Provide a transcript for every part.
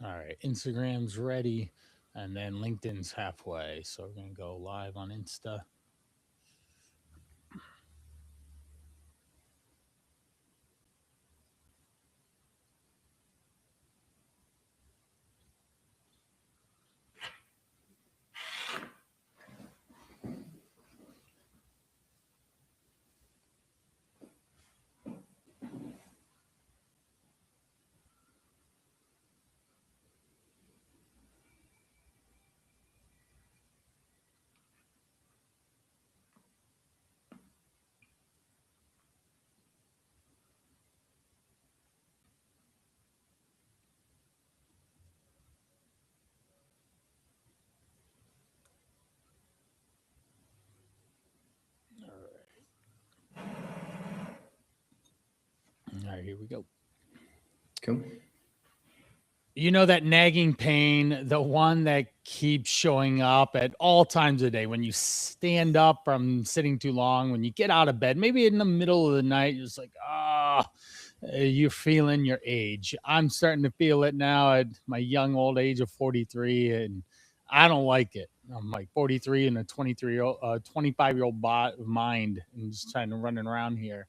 All right, Instagram's ready, and then LinkedIn's halfway. So we're gonna go live on Insta. All right, all right, here we go. Cool. You know that nagging pain, the one that keeps showing up at all times of day when you stand up from sitting too long, when you get out of bed, maybe in the middle of the night, you're just like, you're feeling your age. I'm starting to feel it now at my young old age of 43, and I don't like it. I'm like 43 and a 25-year-old mind, and just trying to running around here.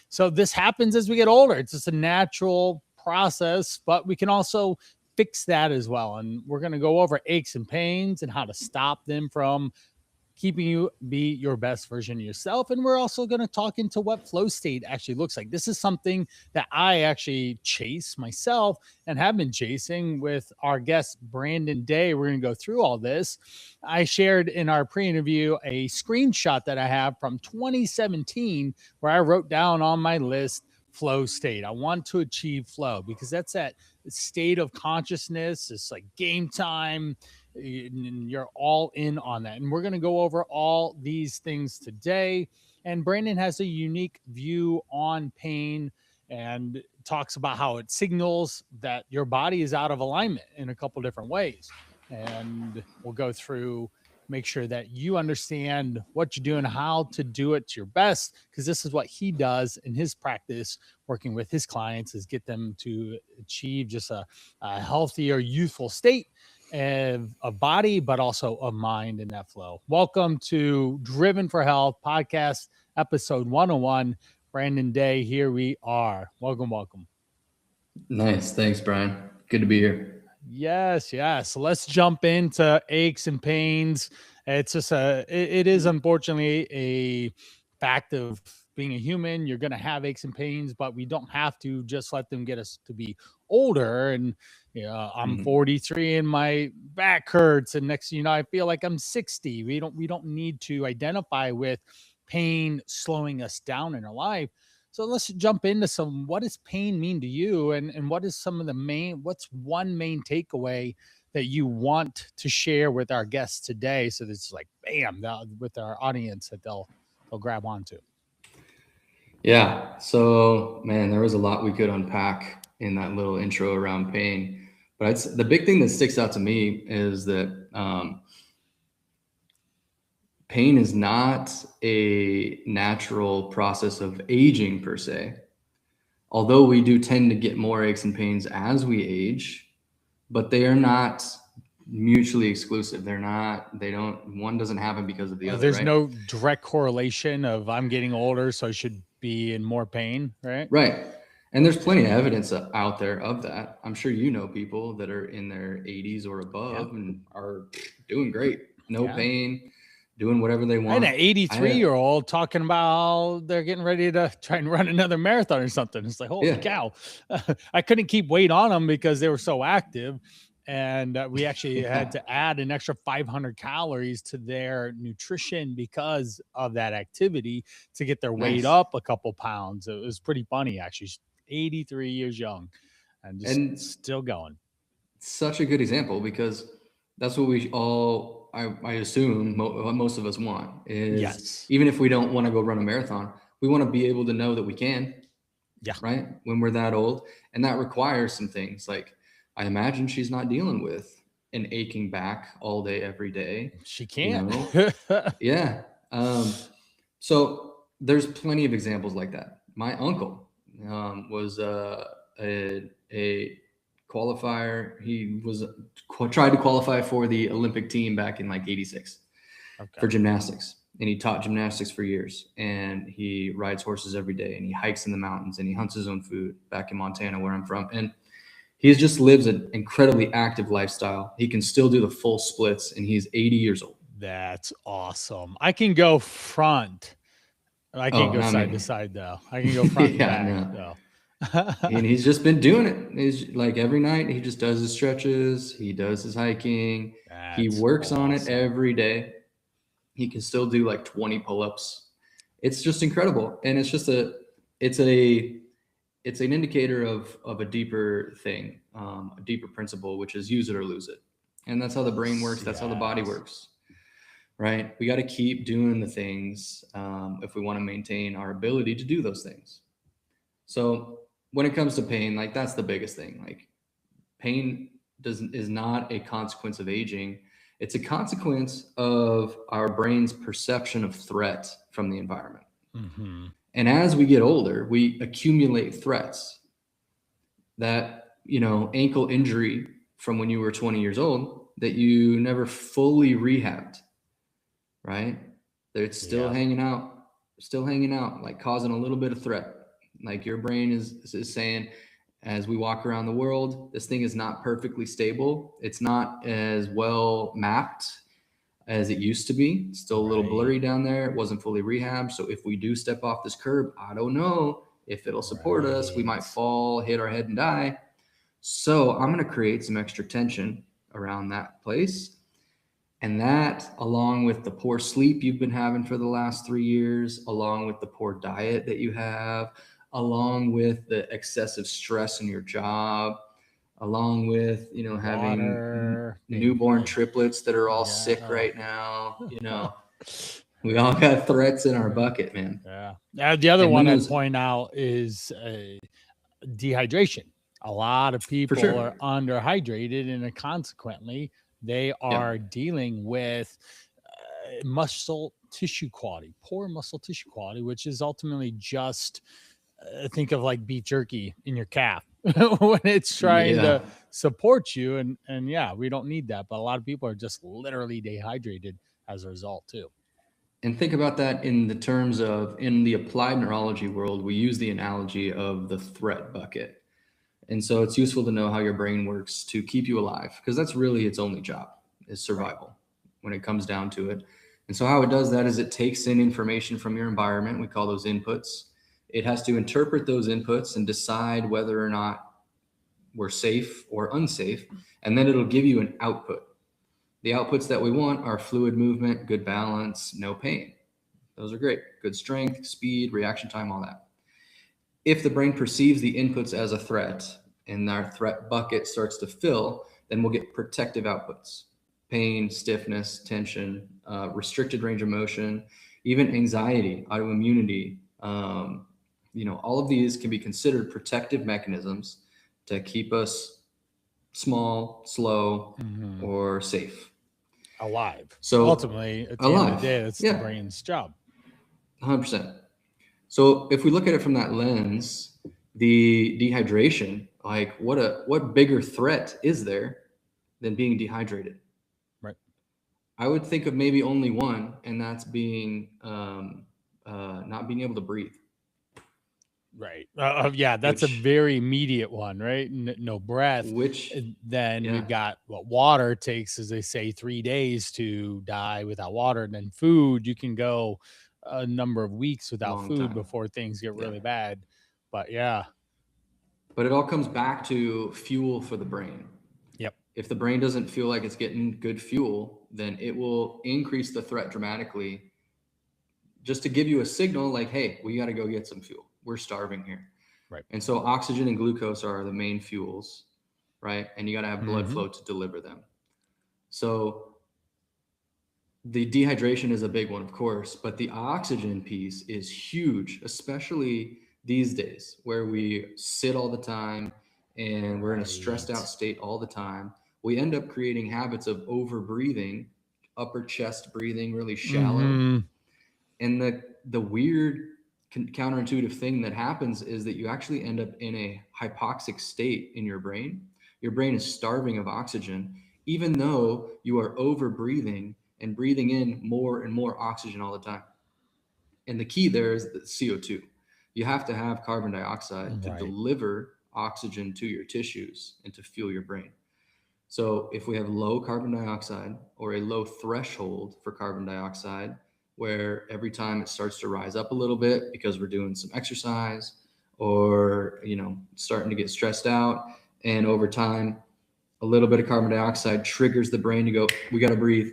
So this happens as we get older. It's just a natural process, but we can also fix that as well. And we're going to go over aches and pains and how to stop them from keeping you be your best version of yourself. And we're also going to talk into what flow state actually looks like. This is something that I actually chase myself and have been chasing with our guest, Brandon Day. We're going to go through all this. I shared in our pre interview a screenshot that I have from 2017 where I wrote down on my list flow state. I want to achieve flow because that's that state of consciousness. It's like game time, and you're all in on that. And we're going to go over all these things today. And Brandon has a unique view on pain and talks about how it signals that your body is out of alignment in a couple different ways. And we'll go through, make sure that you understand what you're doing, how to do it to your best, because this is what he does in his practice working with his clients, is get them to achieve just a healthier, youthful state of body, but also of mind in that flow. Welcome to Driven for Health podcast, episode 101. Brandon Day, here we are. Welcome, welcome. Nice. Thanks, Brian. Good to be here. Yes, yes. So let's jump into aches and pains. It's just it is unfortunately a fact of being a human. You're going to have aches and pains, but we don't have to just let them get us to be older. And I'm Mhm. 43 and my back hurts, and next, I feel like I'm 60. We don't need to identify with pain slowing us down in our life. So let's jump into some, what does pain mean to you, and what is some of the what's one main takeaway that you want to share with our guests today, so that it's like bam, with our audience, that they'll grab onto. Yeah. So, man, there was a lot we could unpack in that little intro around pain. But the big thing that sticks out to me is that pain is not a natural process of aging per se. Although we do tend to get more aches and pains as we age, but they are not mutually exclusive. They don't, one doesn't happen because of the other, There's right? no direct correlation of I'm getting older, so I should be in more pain, right? Right. And there's Yeah, plenty of evidence out there of that. I'm sure you know people that are in their 80s or yeah, above and are doing great, no yeah. pain, doing whatever they I had want. an 83 I, year old talking about they're getting ready to try and run another marathon or something. It's like, holy yeah, cow. I couldn't keep weight on them because they were so active. And we actually had yeah, to add an extra 500 calories to their nutrition because of that activity to get their weight nice. up a couple pounds. It was pretty funny, actually. She's 83 years young and just And still going. such a good example because that's what we all, I assume, what most of us want is, Yes. even if we don't want to go run a marathon, we want to be able to know that we can, Yeah. right? When we're that old. And that requires some things like, I imagine she's not dealing with an aching back all day, every day, She you can't. know? Yeah. Um, so there's plenty of examples like that. My uncle was a qualifier. He was tried to qualify for the Olympic team back in like '86 for gymnastics, and he taught gymnastics for years. And he rides horses every day, and he hikes in the mountains, and he hunts his own food back in Montana, where I'm from. And he just lives an incredibly active lifestyle. He can still do the full splits, and he's 80 years old. That's awesome. I can go front. I can't go side to side though. I can go front and back though. And he's just been doing it. He's like every night he just does his stretches. He does his hiking. He works on it every day. He can still do like 20 pull-ups. It's just incredible. And it's just it's an indicator of a deeper thing, a deeper principle, which is use it or lose it. And that's how the brain works. That's how the body works, right? We got to keep doing the things if we want to maintain our ability to do those things. So when it comes to pain, like that's the biggest thing. Like pain is not a consequence of aging. It's a consequence of our brain's perception of threat from the environment. Mm-hmm. And as we get older, we accumulate threats. That, ankle injury from when you were 20 years old that you never fully rehabbed, right? It's still hanging out, like causing a little bit of threat. Like your brain is saying, as we walk around the world, this thing is not perfectly stable. It's not as well mapped as it used to be. It's still a little blurry down there. It wasn't fully rehabbed. So if we do step off this curb, I don't know if it'll support us. We might fall, hit our head and die. So I'm going to create some extra tension around that place. And that, along with the poor sleep you've been having for the last 3 years, along with the poor diet that you have, along with the excessive stress in your job, along with, having newborn triplets that are all sick right now, we all got threats in our bucket, man. Yeah. The other one I'd point out is dehydration. A lot of people are underhydrated, and consequently, they are dealing with muscle tissue quality, poor muscle tissue quality, which is ultimately just think of like beef jerky in your calf when it's trying to support you. And we don't need that. But a lot of people are just literally dehydrated as a result too. And think about that in the terms of, in the applied neurology world, we use the analogy of the threat bucket. And so it's useful to know how your brain works to keep you alive, because that's really its only job, is survival when it comes down to it. And so how it does that is it takes in information from your environment. We call those inputs. It has to interpret those inputs and decide whether or not we're safe or unsafe. And then it'll give you an output. The outputs that we want are fluid movement, good balance, no pain. Those are great. Good strength, speed, reaction time, all that. If the brain perceives the inputs as a threat and our threat bucket starts to fill, then we'll get protective outputs: pain, stiffness, tension, restricted range of motion, even anxiety, autoimmunity. All of these can be considered protective mechanisms to keep us small, slow, or safe. Alive. So ultimately, at the end of the day, that's the brain's job. 100%. So if we look at it from that lens, the dehydration, like what bigger threat is there than being dehydrated? Right. I would think of maybe only one, and that's being not being able to breathe. Right. That's a very immediate one, right? No breath. Then we've got what water takes, as they say, 3 days to die without water. And then food, you can go a number of weeks without food before things get really bad. But But it all comes back to fuel for the brain. Yep. If the brain doesn't feel like it's getting good fuel, then it will increase the threat dramatically, just to give you a signal like, hey, we got to go get some fuel. We're starving here. Right. And so oxygen and glucose are the main fuels, right? And you got to have blood flow to deliver them. So the dehydration is a big one, of course, but the oxygen piece is huge, especially these days where we sit all the time and we're in a stressed out state all the time. We end up creating habits of over breathing, upper chest breathing, really shallow. And the weird counterintuitive thing that happens is that you actually end up in a hypoxic state in your brain. Your brain is starving of oxygen, even though you are over breathing and breathing in more and more oxygen all the time. And the key there is the CO2. You have to have carbon dioxide to Right. deliver oxygen to your tissues and to fuel your brain. So if we have low carbon dioxide or a low threshold for carbon dioxide, where every time it starts to rise up a little bit because we're doing some exercise or, starting to get stressed out, and over time, a little bit of carbon dioxide triggers the brain to go, we got to breathe.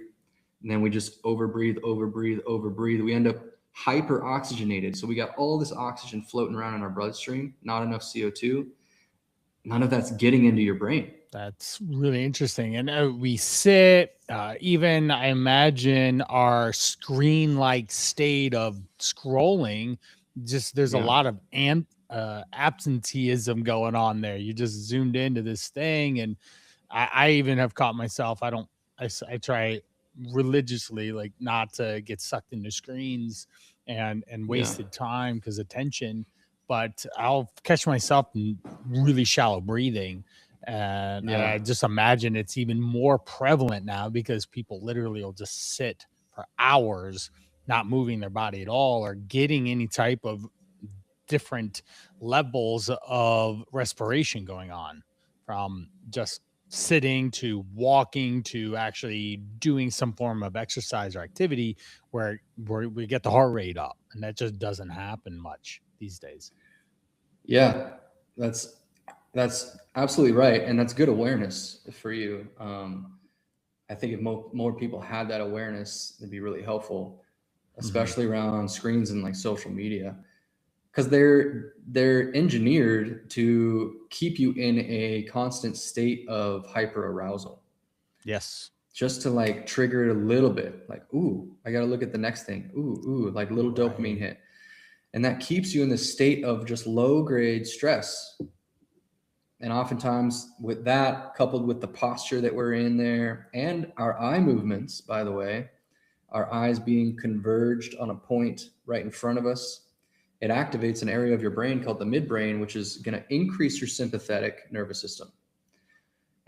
And then we just overbreathe, overbreathe, overbreathe. We end up hyper oxygenated. So we got all this oxygen floating around in our bloodstream, not enough CO2. None of that's getting into your brain. That's really interesting. And we sit, even I imagine our screen like state of scrolling, just there's a Yeah. lot of absenteeism going on there. You just zoomed into this thing. And I even have caught myself. I try religiously, like, not to get sucked into screens and Yeah. wasted time because attention, but I'll catch myself in really shallow breathing. And I Yeah. just imagine it's even more prevalent now because people literally will just sit for hours, not moving their body at all or getting any type of different levels of respiration going on, from just sitting to walking to actually doing some form of exercise or activity where we get the heart rate up. And that just doesn't happen much these days. Yeah. That's that's absolutely right. And that's good awareness for you. I think if more people had that awareness, it'd be really helpful, Mhm. especially around screens and like social media, because they're engineered to keep you in a constant state of hyper arousal, Yes. just to like trigger it a little bit, like, ooh, I got to look at the next thing, ooh, like little dopamine Right. hit, and that keeps you in this state of just low grade stress. And oftentimes, with that, coupled with the posture that we're in there and our eye movements, by the way, our eyes being converged on a point right in front of us, it activates an area of your brain called the midbrain, which is going to increase your sympathetic nervous system.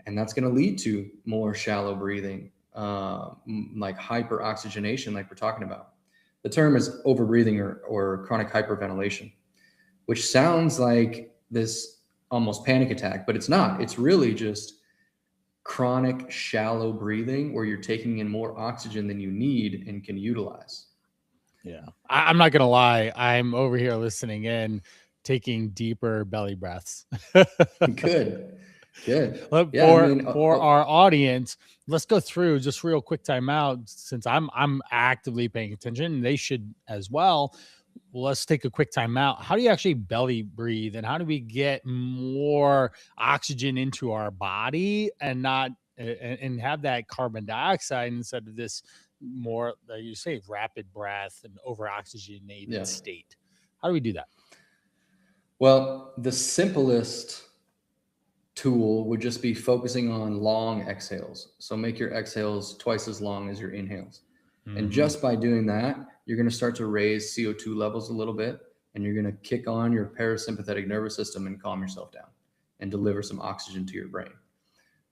And that's going to lead to more shallow breathing, like hyperoxygenation, like we're talking about. The term is overbreathing or chronic hyperventilation, which sounds like this almost panic attack, but it's not. It's really just chronic shallow breathing where you're taking in more oxygen than you need and can utilize. Yeah. I'm not gonna lie. I'm over here listening in, taking deeper belly breaths. Good, good. Look, Yeah, I for mean, for our audience, let's go through just real quick timeout since I'm actively paying attention and they should as well. Let's take a quick timeout. How do you actually belly breathe, and how do we get more oxygen into our body and not and have that carbon dioxide instead of this more, like you say, rapid breath and over oxygenated yeah. state? How do we do that? Well, the simplest tool would just be focusing on long exhales. So make your exhales twice as long as your inhales. And Hmm. just by doing that, you're going to start to raise CO2 levels a little bit, and you're going to kick on your parasympathetic nervous system and calm yourself down and deliver some oxygen to your brain.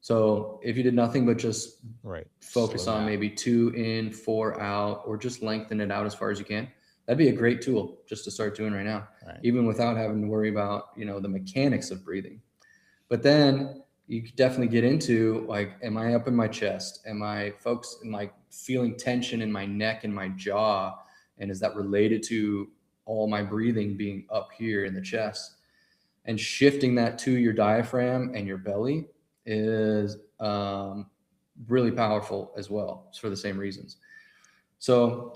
So if you did nothing but just Right. focus Slow on down. maybe 2 in, 4 out, or just lengthen it out as far as you can, that'd be a great tool just to start doing right now, Right. even without having to worry about, the mechanics of breathing. But then you could definitely get into like, am I up in my chest? Am I feeling tension in my neck and my jaw? And is that related to all my breathing being up here in the chest? And shifting that to your diaphragm and your belly is really powerful as well for the same reasons. So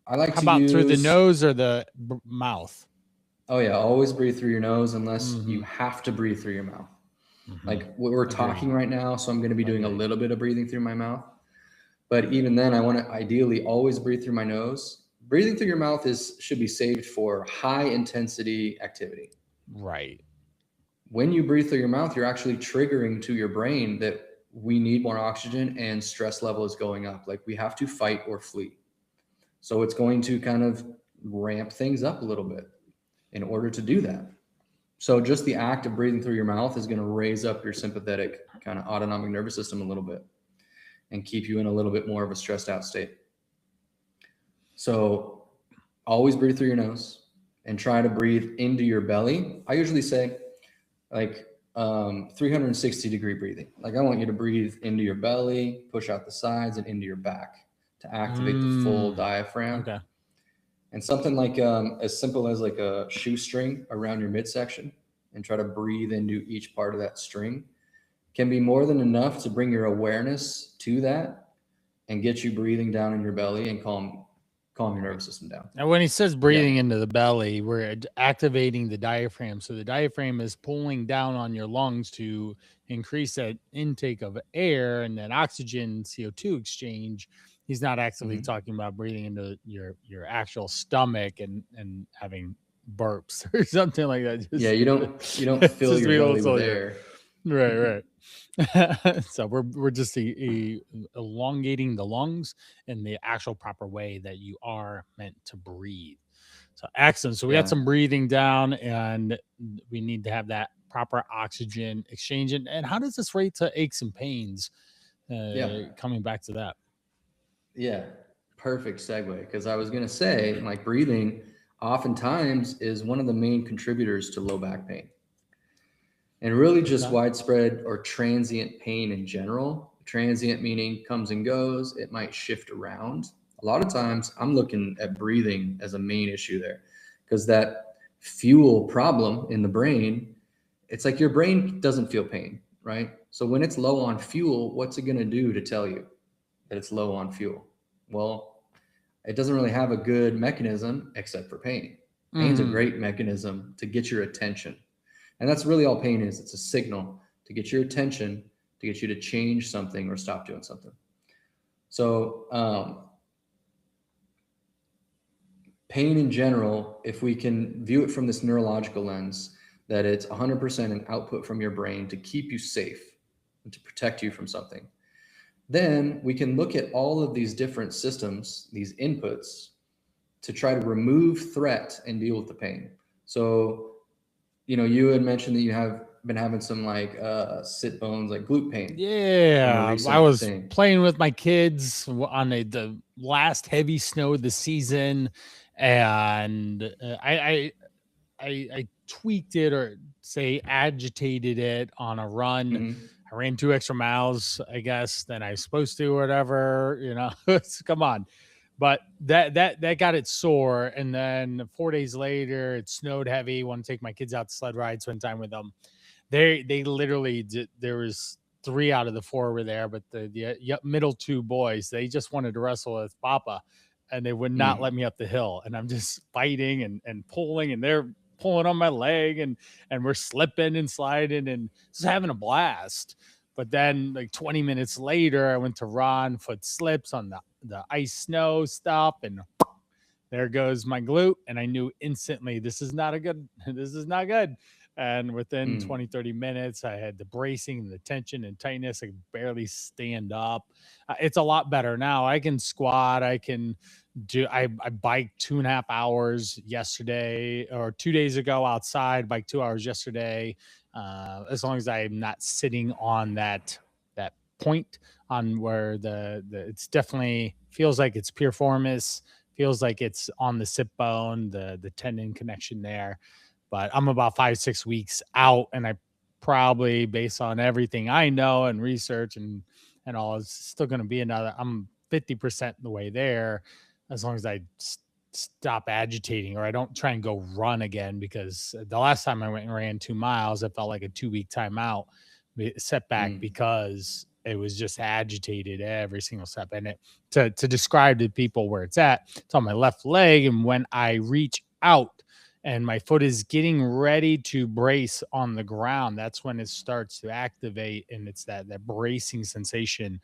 I like How to about through the use, nose or the mouth? oh yeah, always breathe through your nose unless you Hmm. have to breathe through your mouth. Hmm. Like we're talking Agreed. right now, so I'm going to be doing a Agreed. little bit of breathing through my mouth. But even then, I want to ideally always breathe through my nose. Breathing through your mouth should be saved for high intensity activity. Right. When you breathe through your mouth, you're actually triggering to your brain that we need more oxygen and stress level is going up. Like we have to fight or flee. So it's going to kind of ramp things up a little bit in order to do that. So just the act of breathing through your mouth is going to raise up your sympathetic kind of autonomic nervous system a little bit and keep you in a little bit more of a stressed out state. So always breathe through your nose and try to breathe into your belly. I usually say like 360-degree breathing. Like I want you to breathe into your belly, push out the sides and into your back to activate the full diaphragm. Okay. And something like as simple as like a shoestring around your midsection and try to breathe into each part of that string can be more than enough to bring your awareness to that and get you breathing down in your belly and calm your nervous system down. Now, when he says breathing into the belly, we're activating the diaphragm. So the diaphragm is pulling down on your lungs to increase that intake of air and then oxygen, CO2 exchange. He's not actively talking about breathing into your actual stomach and having burps or something like that. Yeah, you don't fill your belly with air. Right. So we're just elongating the lungs in the actual proper way that you are meant to breathe. So excellent. So we got some breathing down, and we need to have that proper oxygen exchange. And how does this relate to aches and pains? Coming back to that. Yeah, perfect segue. Because I was gonna say, like, breathing oftentimes is one of the main contributors to low back pain. And really just widespread or transient pain in general. Transient meaning comes and goes. It might shift around. A lot of times I'm looking at breathing as a main issue there because that fuel problem in the brain, it's like your brain doesn't feel pain, right? So when it's low on fuel, what's it going to do to tell you that it's low on fuel? Well, it doesn't really have a good mechanism except for pain. Pain's a great mechanism to get your attention. And that's really all pain is. It's a signal to get your attention, to get you to change something or stop doing something. So pain in general, if we can view it from this neurological lens, that it's 100% an output from your brain to keep you safe and to protect you from something, then we can look at all of these different systems, these inputs, to try to remove threat and deal with the pain. So, you know, you had mentioned that you have been having some like sit bones, like glute pain. Yeah, I was playing with my kids on the last heavy snow of the season, and I tweaked it, or say agitated it on a run. I ran 2 extra miles, I guess, than I was supposed to, or whatever, you know. Come on. But that got it sore. And then 4 days later, it snowed heavy. Want to take my kids out to sled ride, spend time with them. They literally did, there was 3 out of the 4 were there, but the middle 2 boys, they just wanted to wrestle with Papa, and they would not let me up the hill. And I'm just fighting and pulling, and they're pulling on my leg, and we're slipping and sliding and just having a blast. But then like 20 minutes later, I went to run, foot slips on the ice snow stuff, and there goes my glute. And I knew instantly, this is not good. And within 20, 30 minutes, I had the bracing, the tension and tightness. I could barely stand up. It's a lot better now. I can squat. I can do, I biked 2.5 hours yesterday, or 2 days ago outside, biked 2 hours yesterday. As long as I'm not sitting on that point on where it's definitely feels like it's piriformis, feels like it's on the sit bone, the tendon connection there. But I'm about 5-6 weeks out, and I probably, based on everything I know and research and all, is still going to be I'm 50% the way there, as long as I stop agitating, or I don't try and go run again, because the last time I went and ran 2 miles, it felt like a 2-week timeout setback because it was just agitated every single step. And to describe to people where it's on my left leg. And when I reach out and my foot is getting ready to brace on the ground, that's when it starts to activate. And it's that bracing sensation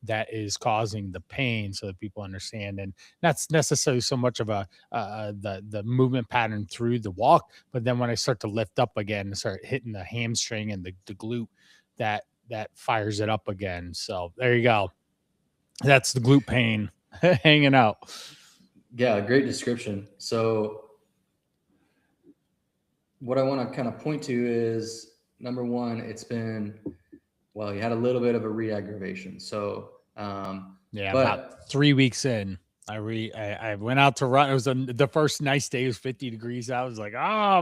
that is causing the pain, so that people understand. And that's necessarily so much of the movement pattern through the walk, but then when I start to lift up again and start hitting the hamstring and the glute, that fires it up again. So there you go. That's the glute pain hanging out. Yeah, great description. So what I want to kind of point to is number one, you had a little bit of a re-aggravation. So, Yeah, about but 3 weeks in, I went out to run. It was the first nice day. It was 50 degrees out. I was like,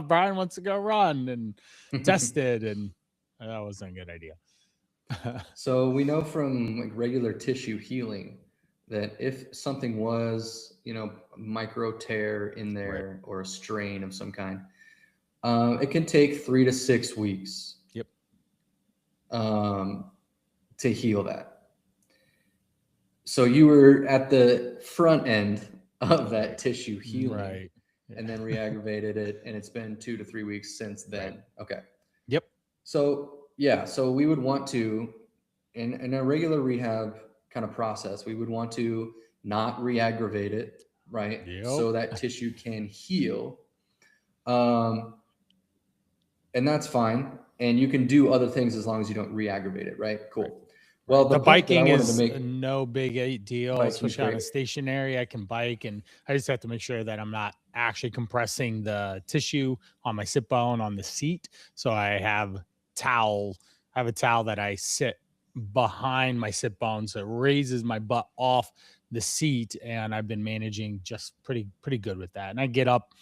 Brian wants to go run, and tested, and that wasn't a good idea. so we know from like regular tissue healing that if something was, a micro tear in there or a strain of some kind, it can take 3 to 6 weeks. Yep. To heal that. So you were at the front end of that tissue healing, Right. Yeah. and then re-aggravated it, and it's been 2 to 3 weeks since then. Right. Okay. Yep. So we would want to, in a regular rehab kind of process, we would want to not re-aggravate it, right? Yep. So that tissue can heal. And that's fine. And you can do other things as long as you don't re-aggravate it, right? Cool. Right. Well, the biking is no big deal, especially on a stationary. I can bike, and I just have to make sure that I'm not actually compressing the tissue on my sit bone on the seat. So I have a towel that I sit behind my sit bone, so it raises my butt off the seat, and I've been managing just pretty good with that. And I get up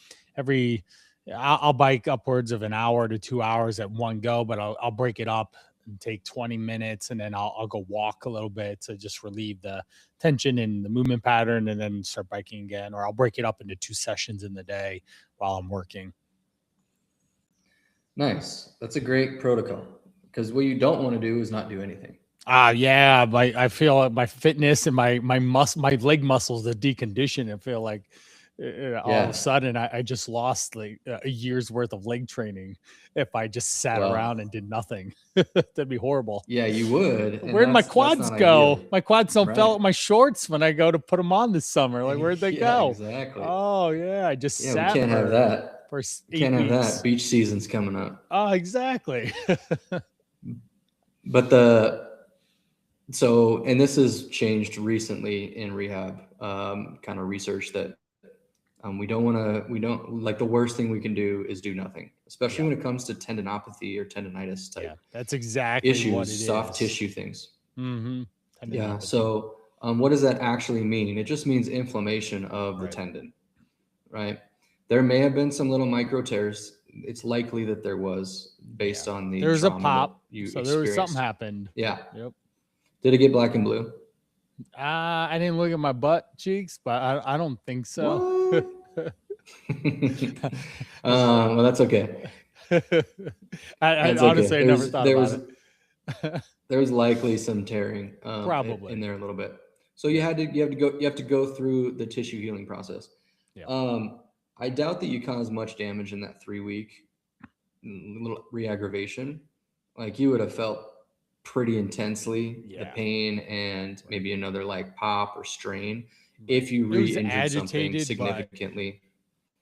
I'll bike upwards of an hour to 2 hours at one go, but I'll break it up and take 20 minutes, and then I'll go walk a little bit to just relieve the tension in the movement pattern, and then start biking again. Or I'll break it up into 2 sessions in the day while I'm working. Nice. That's a great protocol, because what you don't want to do is not do anything. Yeah. I feel like my fitness and my leg muscles are deconditioned. I feel like all of a sudden I just lost like a year's worth of leg training if I just sat around and did nothing. That'd be horrible. Yeah, you would. Where'd my quads go? Ideal. My quads don't fell out my shorts when I go to put them on this summer. Like, where'd they go? Exactly. Oh yeah, I just sat. We can't have that. For 8 can't weeks. Have that. Beach season's coming up. Oh, exactly. But and this has changed recently in rehab, kind of research that we don't like. The worst thing we can do is do nothing, especially when it comes to tendinopathy or tendonitis type. Yeah, that's exactly issues, what it is. Soft tissue things. Mm-hmm. Yeah. So what does that actually mean? It just means inflammation of the tendon, right? There may have been some little micro tears. It's likely that there was, based on the there's a pop. So there was something happened. Yeah. Yep. Did it get black and blue? I didn't look at my butt cheeks, but I don't think so. Well, that's okay. I honestly I never thought about it. There was likely some tearing, probably in there a little bit. So you have to go through the tissue healing process. Yeah. I doubt that you caused much damage in that 3-week little re-aggravation. Like, you would have felt pretty intensely the pain and maybe another like pop or strain if you re-injured something significantly.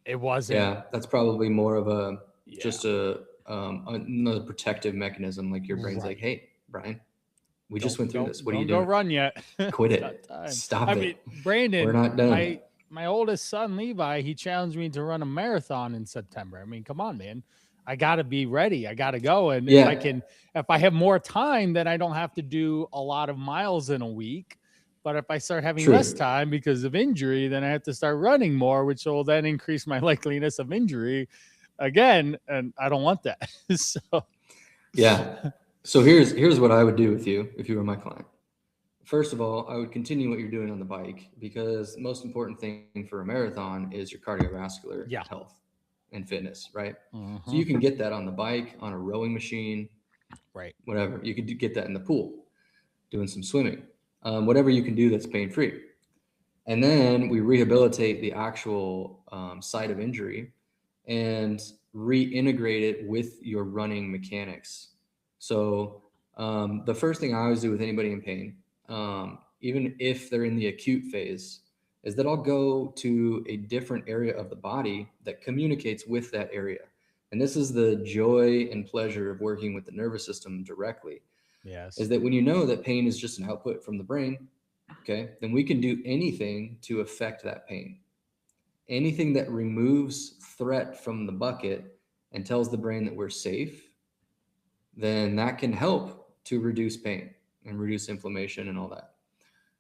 It wasn't. Yeah, that's probably more of a just another protective mechanism. Like, your brain's like, hey, Brian, we just went through this. What are you doing? Don't run yet. Quit it. Stop it. I mean, Brandon, we're not done. My oldest son, Levi, he challenged me to run a marathon in September. I mean, come on, man. I got to be ready. I got to go. And if I have more time, then I don't have to do a lot of miles in a week. But if I start having less time because of injury, then I have to start running more, which will then increase my likeliness of injury again. And I don't want that. So here's what I would do with you if you were my client. First of all, I would continue what you're doing on the bike, because the most important thing for a marathon is your cardiovascular health and fitness, right? So you can get that on the bike, on a rowing machine, right? Whatever. You could get that in the pool, doing some swimming, whatever you can do that's pain-free. And then we rehabilitate the actual site of injury and reintegrate it with your running mechanics. So the first thing I always do with anybody in pain, even if they're in the acute phase, is that I'll go to a different area of the body that communicates with that area. And this is the joy and pleasure of working with the nervous system directly. Yes. Is that when you know that pain is just an output from the brain, okay, then we can do anything to affect that pain. Anything that removes threat from the bucket and tells the brain that we're safe, then that can help to reduce pain and reduce inflammation and all that.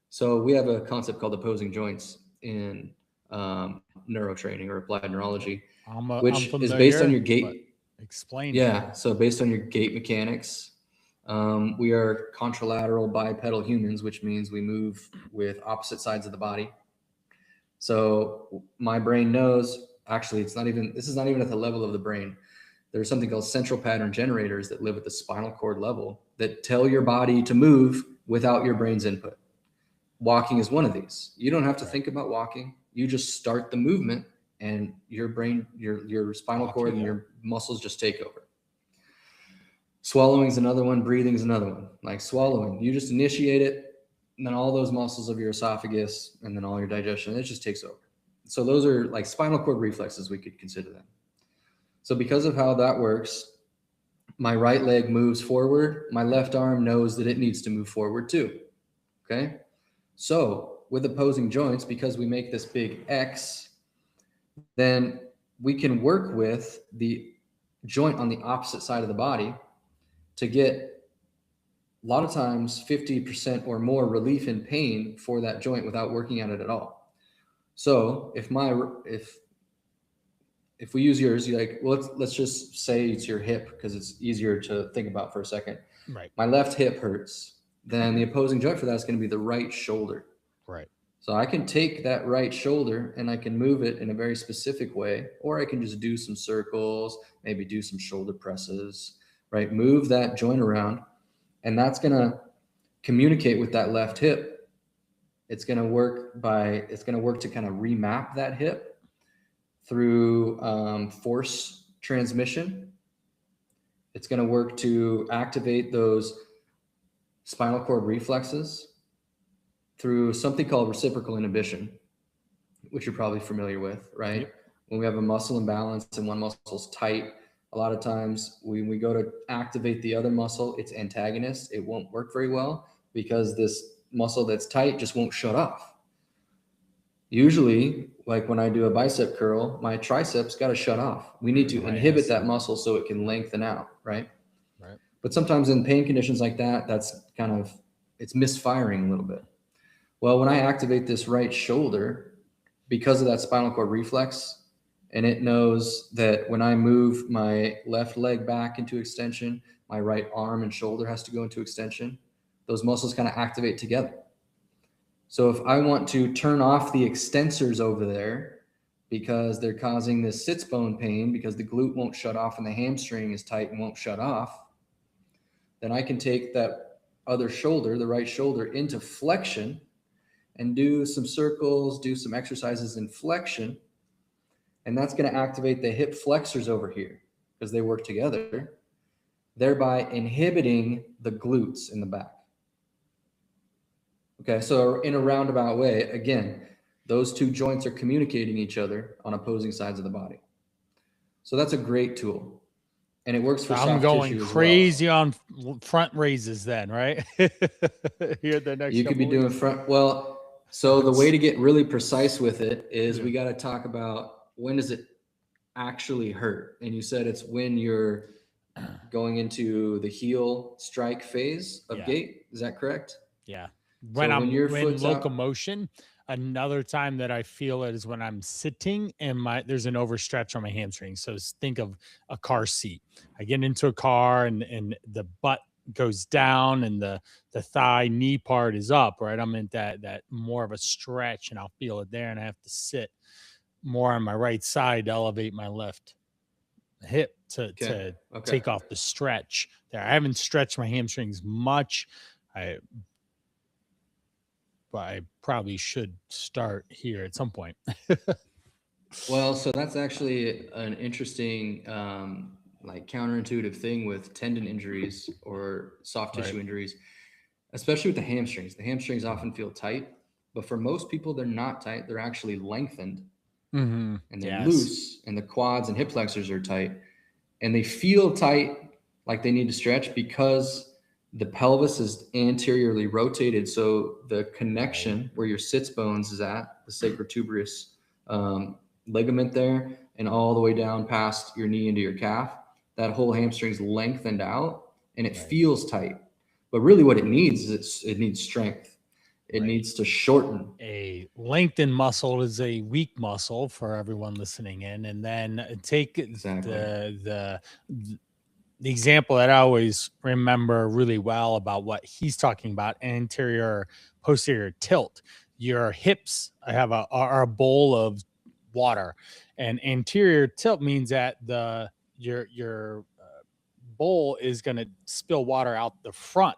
So we have a concept called opposing joints in neurotraining or applied neurology, I'm which is based on familiar, your but gait. explain. Yeah. So based on your gait mechanics, we are contralateral bipedal humans, which means we move with opposite sides of the body. So my brain knows, actually, this is not even at the level of the brain. There's something called central pattern generators that live at the spinal cord level that tell your body to move without your brain's input. Walking is one of these. You don't have to think about walking. You just start the movement and your brain, your spinal cord and your muscles just take over. Swallowing is another one. Breathing is another one. Like swallowing, you just initiate it, and then all those muscles of your esophagus and then all your digestion, it just takes over. So those are like spinal cord reflexes, we could consider them. So because of how that works, my right leg moves forward. My left arm knows that it needs to move forward too. Okay. So with opposing joints, because we make this big X, then we can work with the joint on the opposite side of the body to get a lot of times 50% or more relief in pain for that joint without working at it at all. So if we use yours, you're like, well, let's just say it's your hip because it's easier to think about for a second. Right. My left hip hurts. Then the opposing joint for that is going to be the right shoulder. Right. So I can take that right shoulder and I can move it in a very specific way, or I can just do some circles, maybe do some shoulder presses, right? Move that joint around, and that's going to communicate with that left hip. It's going to work to kind of remap that hip through force transmission. It's going to work to activate those spinal cord reflexes through something called reciprocal inhibition, which you're probably familiar with, right? Yep. When we have a muscle imbalance and one muscle's tight, a lot of times when we go to activate the other muscle, its antagonist, it won't work very well because this muscle that's tight just won't shut off. Usually, like when I do a bicep curl, my triceps got to shut off. We need to inhibit that muscle so it can lengthen out, right? Right. But sometimes in pain conditions like that, it's misfiring a little bit. Well, when I activate this right shoulder, because of that spinal cord reflex, and it knows that when I move my left leg back into extension, my right arm and shoulder has to go into extension, those muscles kind of activate together. So if I want to turn off the extensors over there because they're causing this sits bone pain because the glute won't shut off and the hamstring is tight and won't shut off, then I can take that other shoulder, the right shoulder, into flexion and do some circles, do some exercises in flexion. And that's going to activate the hip flexors over here because they work together, thereby inhibiting the glutes in the back. Okay, so in a roundabout way, again, those two joints are communicating each other on opposing sides of the body. So that's a great tool. And it works for soft tissue as well. I'm going crazy on front raises then, right? Here the next you could be doing front. Well, so the way to get really precise with it is we got to talk about when does it actually hurt? And you said it's when you're going into the heel strike phase of gait. Is that correct? Yeah. When I'm in locomotion, another time that I feel it is when I'm sitting and there's an overstretch on my hamstring. So think of a car seat. I get into a car and the butt goes down and the thigh knee part is up, right? I'm in that more of a stretch and I'll feel it there, and I have to sit more on my right side to elevate my left hip to take off the stretch there. I haven't stretched my hamstrings much. But I probably should start here at some point. Well, so that's actually an interesting, like counterintuitive thing with tendon injuries or soft tissue injuries, especially with the hamstrings. The hamstrings often feel tight, but for most people, they're not tight. They're actually lengthened and they're loose, and the quads and hip flexors are tight, and they feel tight, like they need to stretch because the pelvis is anteriorly rotated. So the connection where your sits bones is at, the sacrotuberous ligament there, and all the way down past your knee into your calf, that whole hamstring's lengthened out and it Right. feels tight. But really what it needs is it needs strength. It Right. needs to shorten. A lengthened muscle is a weak muscle for everyone listening in. And then take Exactly. the example that I always remember really well about what he's talking about, anterior posterior tilt. Your hips are a bowl of water, and anterior tilt means that your bowl is going to spill water out the front.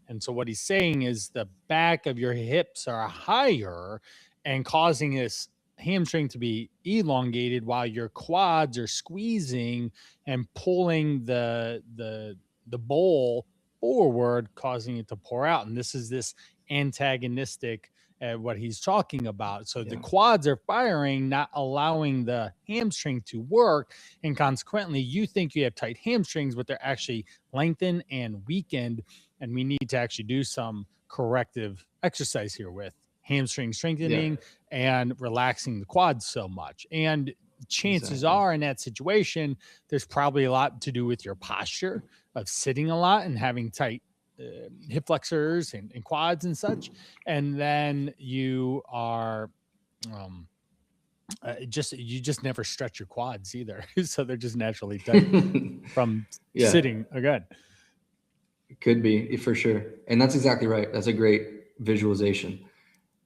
And so what he's saying is the back of your hips are higher and causing this hamstring to be elongated while your quads are squeezing and pulling the bowl forward, causing it to pour out. And this is this antagonistic what he's talking about. So the quads are firing, not allowing the hamstring to work, and consequently you think you have tight hamstrings, but they're actually lengthened and weakened. And we need to actually do some corrective exercise here with hamstring strengthening and relaxing the quads so much. And chances are in that situation, there's probably a lot to do with your posture of sitting a lot and having tight hip flexors and quads and such. And then you are you just never stretch your quads either. So they're just naturally tight from sitting again. Could be, for sure. And that's exactly right. That's a great visualization.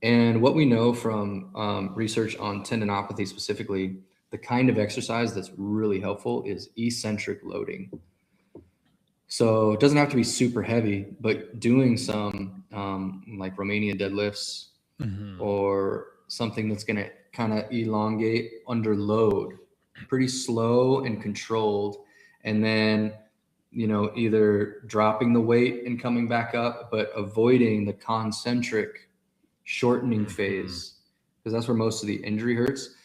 And what we know from research on tendinopathy specifically, the kind of exercise that's really helpful is eccentric loading. So it doesn't have to be super heavy, but doing some like Romanian deadlifts or something that's going to kind of elongate under load, pretty slow and controlled. And then, you know, either dropping the weight and coming back up, but avoiding the concentric shortening phase, because that's where most of the injury hurts,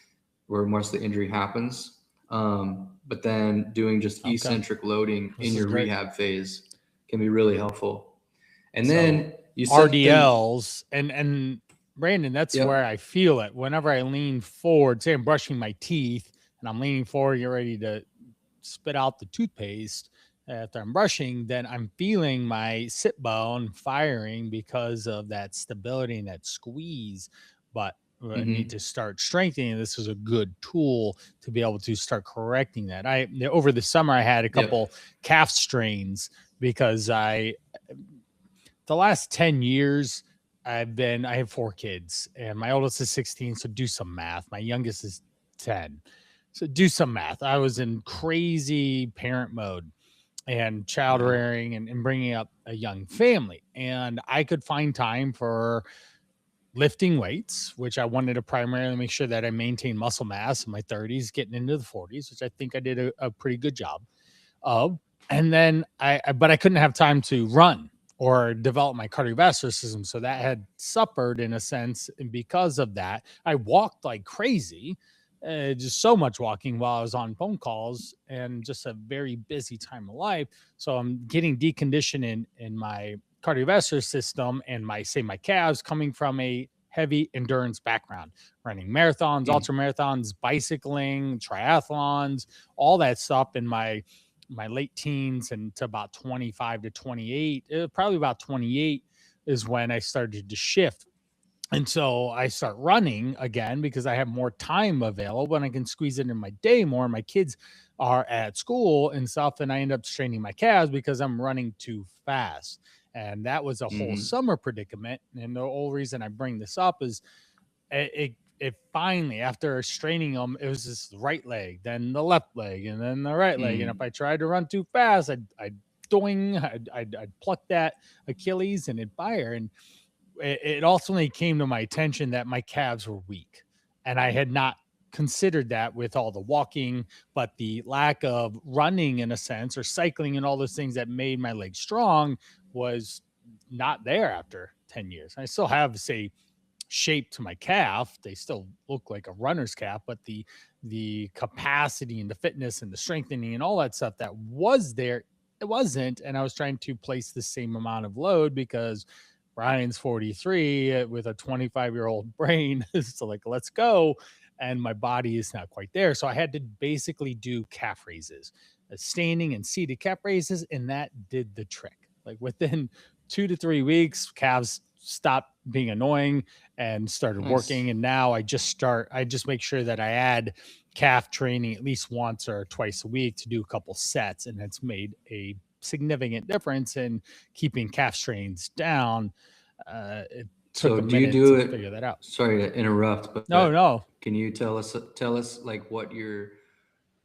where most of the injury happens. But then doing just eccentric loading in your rehab phase can be really helpful. And so then you said RDLs and Brandon, that's where I feel it. Whenever I lean forward, say I'm brushing my teeth and I'm leaning forward, you're ready to spit out the toothpaste after I'm brushing, then I'm feeling my sit bone firing because of that stability and that squeeze. But I need to start strengthening. This is a good tool to be able to start correcting that. Over the summer, I had a couple calf strains because the last 10 years, I have 4 kids and my oldest is 16. So do some math. My youngest is 10. So do some math. I was in crazy parent mode and child rearing and bringing up a young family. And I could find time for lifting weights, which I wanted to primarily make sure that I maintain muscle mass in my 30s, getting into the 40s, which I think I did a pretty good job of. And then but I couldn't have time to run or develop my cardiovascular system. So that had suffered in a sense. And because of that, I walked like crazy, just so much walking while I was on phone calls and just a very busy time of life. So I'm getting deconditioned in my cardiovascular system and my calves coming from a heavy endurance background, running marathons, ultra marathons, bicycling, triathlons, all that stuff in my late teens and to about 25 to 28, probably about 28 is when I started to shift. And so I start running again because I have more time available and I can squeeze it in my day more. My kids are at school and stuff, and I end up straining my calves because I'm running too fast. And that was a whole summer predicament. And the whole reason I bring this up is it finally, after straining them, it was this right leg, then the left leg, and then the right leg. And if I tried to run too fast, I'd pluck that Achilles and it'd fire. And it ultimately came to my attention that my calves were weak. And I had not considered that with all the walking, but the lack of running in a sense or cycling and all those things that made my legs strong was not there after 10 years. I still have, say, shape to my calf. They still look like a runner's calf, but the capacity and the fitness and the strengthening and all that stuff that was there, it wasn't. And I was trying to place the same amount of load because Brian's 43 with a 25-year-old brain. So like, let's go. and my body is not quite there. So I had to basically do calf raises, standing and seated calf raises, and that did the trick. Like within 2 to 3 weeks, calves stopped being annoying and started Nice. working. And now I just make sure that I add calf training at least once or twice a week to do a couple sets. And it's made a significant difference in keeping calf strains down. It took So a do you minute do to it? figure that out. Sorry to interrupt, No, but no. can you tell us like what you're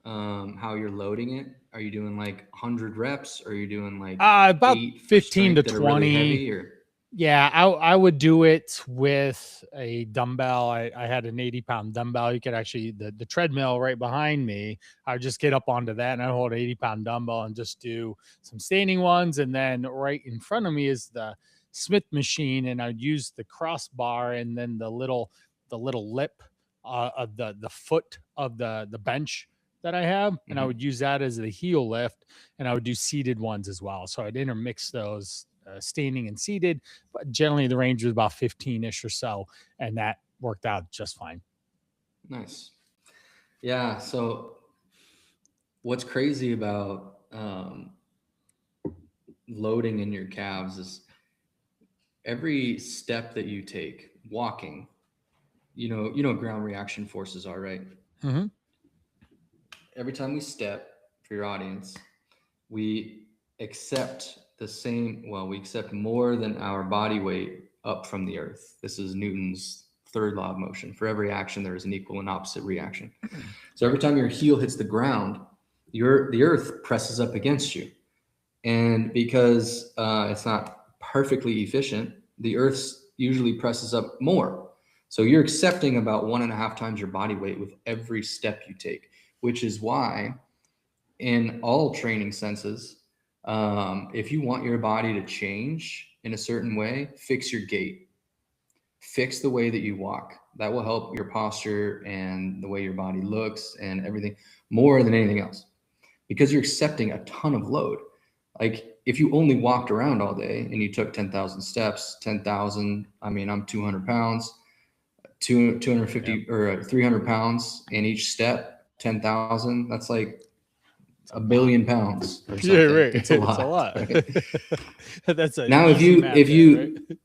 how you're loading it? Are you doing like 100 reps? Or are you doing like About 8 for 15 to strength that are really 20. heavy? Or Yeah, I would do it with a dumbbell. I had an 80-pound dumbbell. You could actually, the treadmill right behind me, I would just get up onto that and I hold an 80-pound dumbbell and just do some standing ones. And then right in front of me is the Smith machine, and I'd use the crossbar and then the little lip of the foot of the bench that I have, and I Mhm. would use that as the heel lift, and I would do seated ones as well. So I'd intermix those, standing and seated, but generally the range was about 15-ish or so, and that worked out just fine. Nice. Yeah. So what's crazy about loading in your calves is every step that you take, walking, you know, ground reaction forces are, right? Mm-hmm. Every time we step, for your audience, we accept the same, well, we accept more than our body weight up from the earth. This is Newton's third law of motion. For every action, there is an equal and opposite reaction. So every time your heel hits the ground, the earth presses up against you. And because it's not perfectly efficient, the earth usually presses up more. So you're accepting about 1.5 times your body weight with every step you take, which is why in all training senses, if you want your body to change in a certain way, fix your gait, fix the way that you walk. That will help your posture and the way your body looks and everything more than anything else, because you're accepting a ton of load. Like if you only walked around all day and you took 10,000 steps, 10,000, I mean, I'm 200 pounds, 250 Yep. or 300 pounds in each step, 10,000, that's like It's a a lot. billion pounds or Yeah, something. right. It's a It's a lot, lot. right? That's an Now, easy math if there, right? you,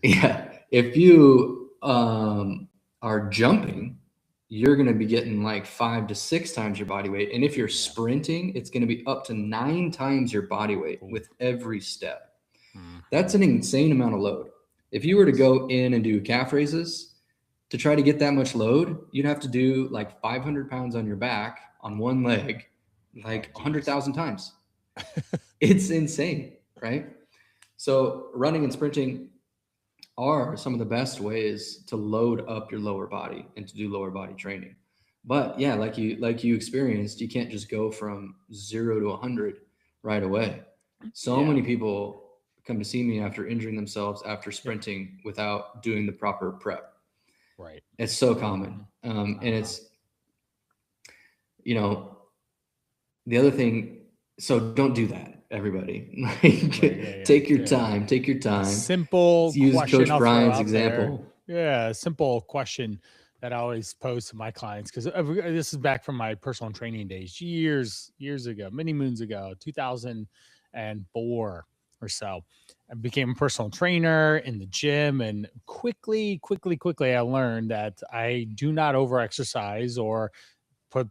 yeah, if you are jumping, you're going to be getting like 5 to 6 times your body weight. And if you're Yeah. sprinting, it's going to be up to 9 times your body weight Cool. with every step. Mhm. That's an insane amount of load. If you were to go in and do calf raises to try to get that much load, you'd have to do like 500 pounds on your back on one leg, like Oh, geez. 100,000 times. It's insane, right? So running and sprinting are some of the best ways to load up your lower body and to do lower body training. But yeah, like you experienced, you can't just go from 0 to 100 right away. So Yeah. many people come to see me after injuring themselves after Yep. sprinting without doing the proper prep. Right. It's so common. And it's, you know, the other thing, so don't do that, everybody. Like, Right. Yeah. take your Yeah. time, take your A time. simple Use question Coach I'll throw Brian's out there. example. Yeah, a simple question that I always pose to my clients, because this is back from my personal training days, years ago, many moons ago, 2004 or so. I became a personal trainer in the gym, and quickly, I learned that I do not over exercise or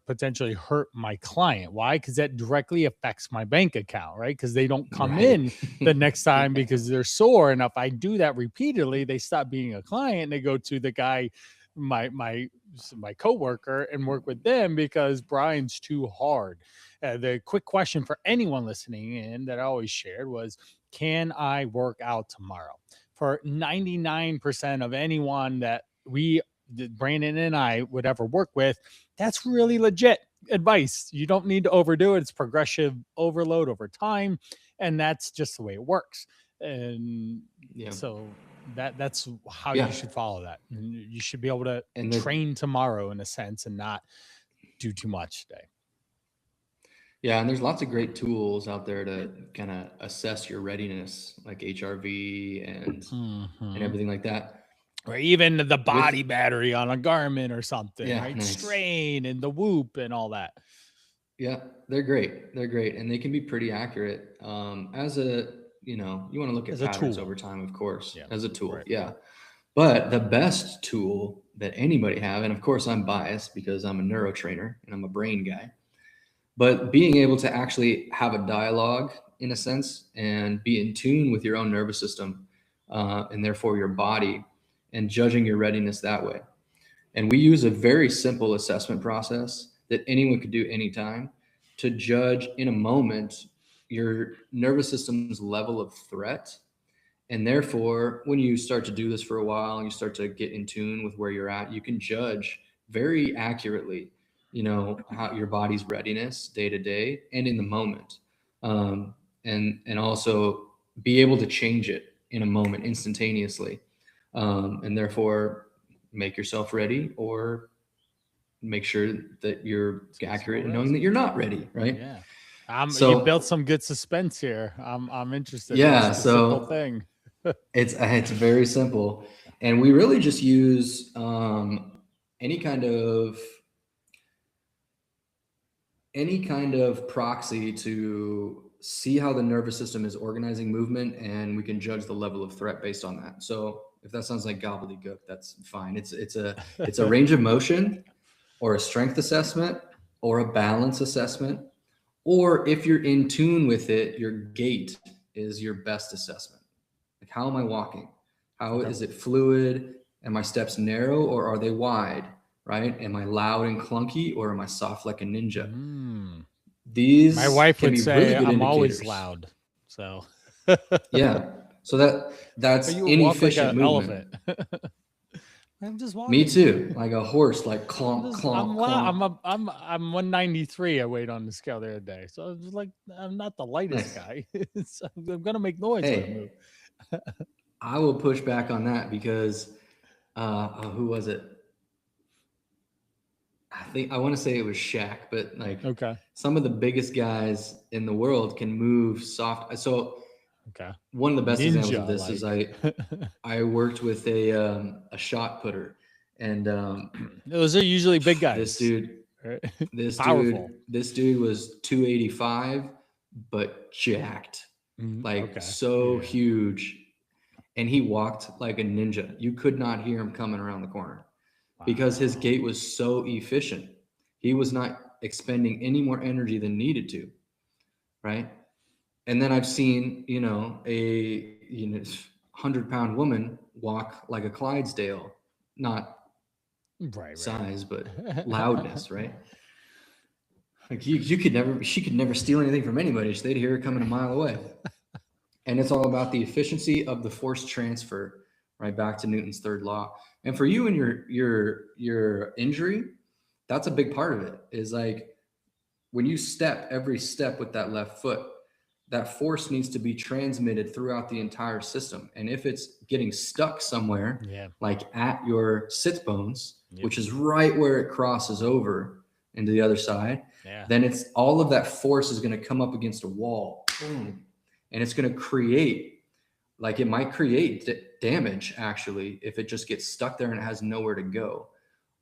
potentially hurt my client. Why? Because that directly affects my bank account, right? Because they don't come Right. in the next time because they're sore. And if I do that repeatedly, they stop being a client and they go to the guy, my coworker, and work with them because Brian's too hard. The quick question for anyone listening in that I always shared was, can I work out tomorrow? For 99% of anyone that Brandon and I would ever work with, that's really legit advice. You don't need to overdo it. It's progressive overload over time, and that's just the way it works. And Yeah. so that's how Yeah. you should follow that. And you should be able to And train tomorrow in a sense and not do too much today. yeah, and there's lots of great tools out there to kind of assess your readiness, like HRV and Mhm. everything like that. or even the body battery on a Garmin or something, Yeah, right? nice. Strain and the Whoop and all that. Yeah, they're great. They're great, and they can be pretty accurate. As a, you want to look at As a patterns tool. over time, of course, Yeah, as a tool. right. Yeah. But the best tool that anybody have, and of course I'm biased because I'm a neurotrainer and I'm a brain guy, but being able to actually have a dialogue in a sense and be in tune with your own nervous system, and therefore your body, and judging your readiness that way. And we use a very simple assessment process that anyone could do anytime to judge in a moment your nervous system's level of threat. And therefore, when you start to do this for a while and you start to get in tune with where you're at, you can judge very accurately, how your body's readiness day to day and in the moment. And also be able to change it in a moment instantaneously. And therefore make yourself ready, or make sure that you're accurate in knowing that you're not ready, right? Yeah. You So built some good suspense here. I'm interested. yeah, What's the simple so thing? it's very simple, and we really just use any kind of proxy to see how the nervous system is organizing movement, and we can judge the level of threat based on that. So if that sounds like gobbledygook, that's fine. It's a range of motion, or a strength assessment, or a balance assessment, or if you're in tune with it, your gait is your best assessment. Like, how am I walking? How is it fluid? Are my steps narrow or are they wide? Right? Am I loud and clunky, or am I soft like a ninja? These My wife can would be say really good I'm indicators. always loud. So Yeah. So that's you walk like inefficient an movement. elephant. I'm just walking. Me too. Like a horse, like clomp, I'm clomp, clomp. I'm 193. I weighed on the scale the other day, so I was like, I'm not the lightest Nice. guy. So I'm gonna make noise when I move. Hey, I will push back on that because who was it? I want to say it was Shaq, but like Okay. some of the biggest guys in the world can move soft. So Okay. one of the best examples of this is Ninja-like. I worked with a shot putter, and Those are usually big guys. this dude right? this Powerful. dude was 285, but jacked, like so huge, and he walked like a ninja. You could not hear him coming around the corner because his gait was so efficient. He was not expending any more energy than needed to, right? And then I've seen, a 100-pound woman walk like a Clydesdale, not size, but loudness, right? Like she could never steal anything from anybody. They'd hear her coming a mile away. And it's all about the efficiency of the force transfer, right back to Newton's third law. And for you and your injury, that's a big part of it. Is like when you step every step with that left foot, that force needs to be transmitted throughout the entire system. And if it's getting stuck somewhere, like at your sit bones, which is right where it crosses over into the other side, then it's all of that force is going to come up against a wall. Boom. And it's going to create, like it might create damage actually, if it just gets stuck there and it has nowhere to go,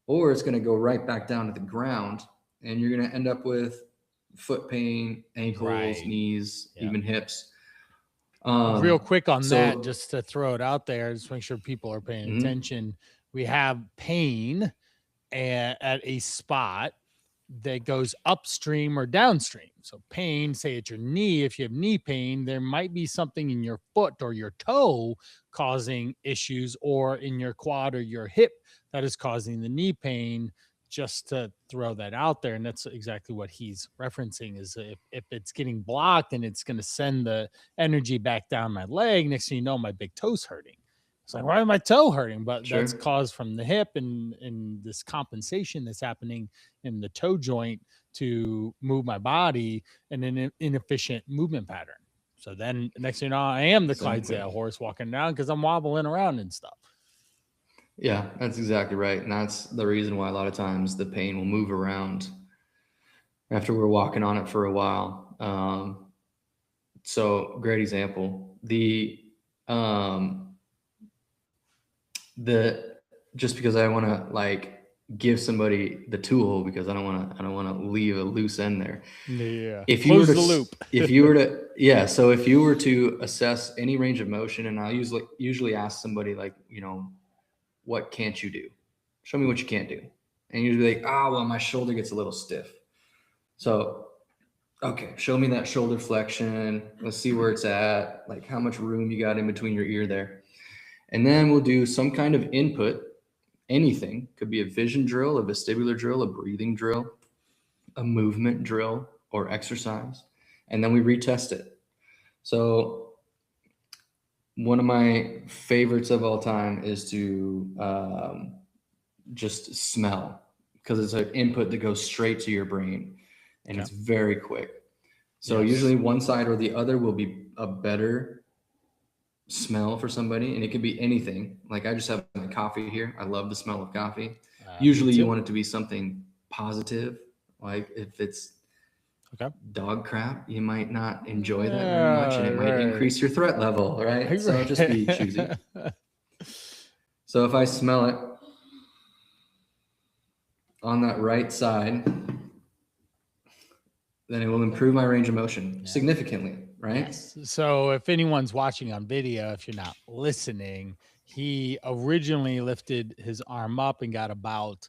or it's going to go right back down to the ground and you're going to end up with foot pain, ankles, knees, even hips. Real quick on that, just to throw it out there, just make sure people are paying attention. We have pain at a spot that goes upstream or downstream. So pain, say at your knee, if you have knee pain, there might be something in your foot or your toe causing issues, or in your quad or your hip that is causing the knee pain. Just to throw that out there. And that's exactly what he's referencing, is if it's getting blocked and it's going to send the energy back down my leg, next thing you know, my big toe's hurting. It's like, why is my toe hurting? But that's caused from the hip and this compensation that's happening in the toe joint to move my body in an inefficient movement pattern. So then next thing you know, I am the Clydesdale horse walking down because I'm wobbling around and stuff. Yeah, that's exactly right. And that's the reason why a lot of times the pain will move around after we're walking on it for a while. So great example. The just because I want to like give somebody the tool, because I don't want to leave a loose end there. Yeah. If you were Close to, the loop. yeah, so if you were to assess any range of motion, and I'll usually ask somebody like, what can't you do? Show me what you can't do. And usually like, well, my shoulder gets a little stiff. So, okay, show me that shoulder flexion. Let's see where it's at, like how much room you got in between your ear there. And then we'll do some kind of input, anything. Could be a vision drill, a vestibular drill, a breathing drill, a movement drill, or exercise. And then we retest it. So one of my favorites of all time is to just smell, because it's an input that goes straight to your brain, and it's very quick. So usually one side or the other will be a better smell for somebody, and it could be anything. Like I just have my coffee here. I love the smell of coffee. Usually you want it to be something positive. Like if it's dog crap, you might not enjoy that very much, and it might increase your threat level, right? So just be choosy. So if I smell it on that right side, then it will improve my range of motion significantly, right? Yes. So if anyone's watching on video, if you're not listening, he originally lifted his arm up and got about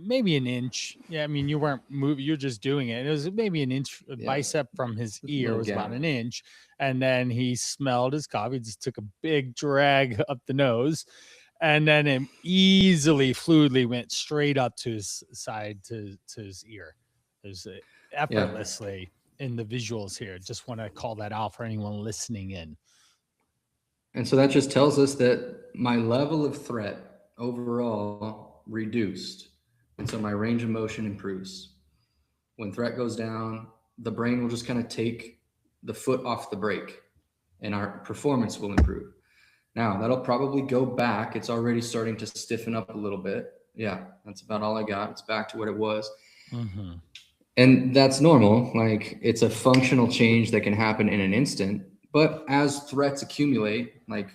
maybe an inch. Yeah, I mean, you weren't moving, you're just doing it. It was maybe an inch bicep from his ear was about an inch. And then he smelled his coffee, just took a big drag up the nose. And then it easily, fluidly went straight up to his side, to his ear. It was effortlessly in the visuals here. Just want to call that out for anyone listening in. And so that just tells us that my level of threat overall reduced. And so my range of motion improves. When threat goes down, the brain will just kind of take the foot off the brake, and our performance will improve. Now, that'll probably go back. It's already starting to stiffen up a little bit. Yeah, that's about all I got. It's back to what it was. Mm-hmm. And that's normal. Like, it's a functional change that can happen in an instant. But as threats accumulate, like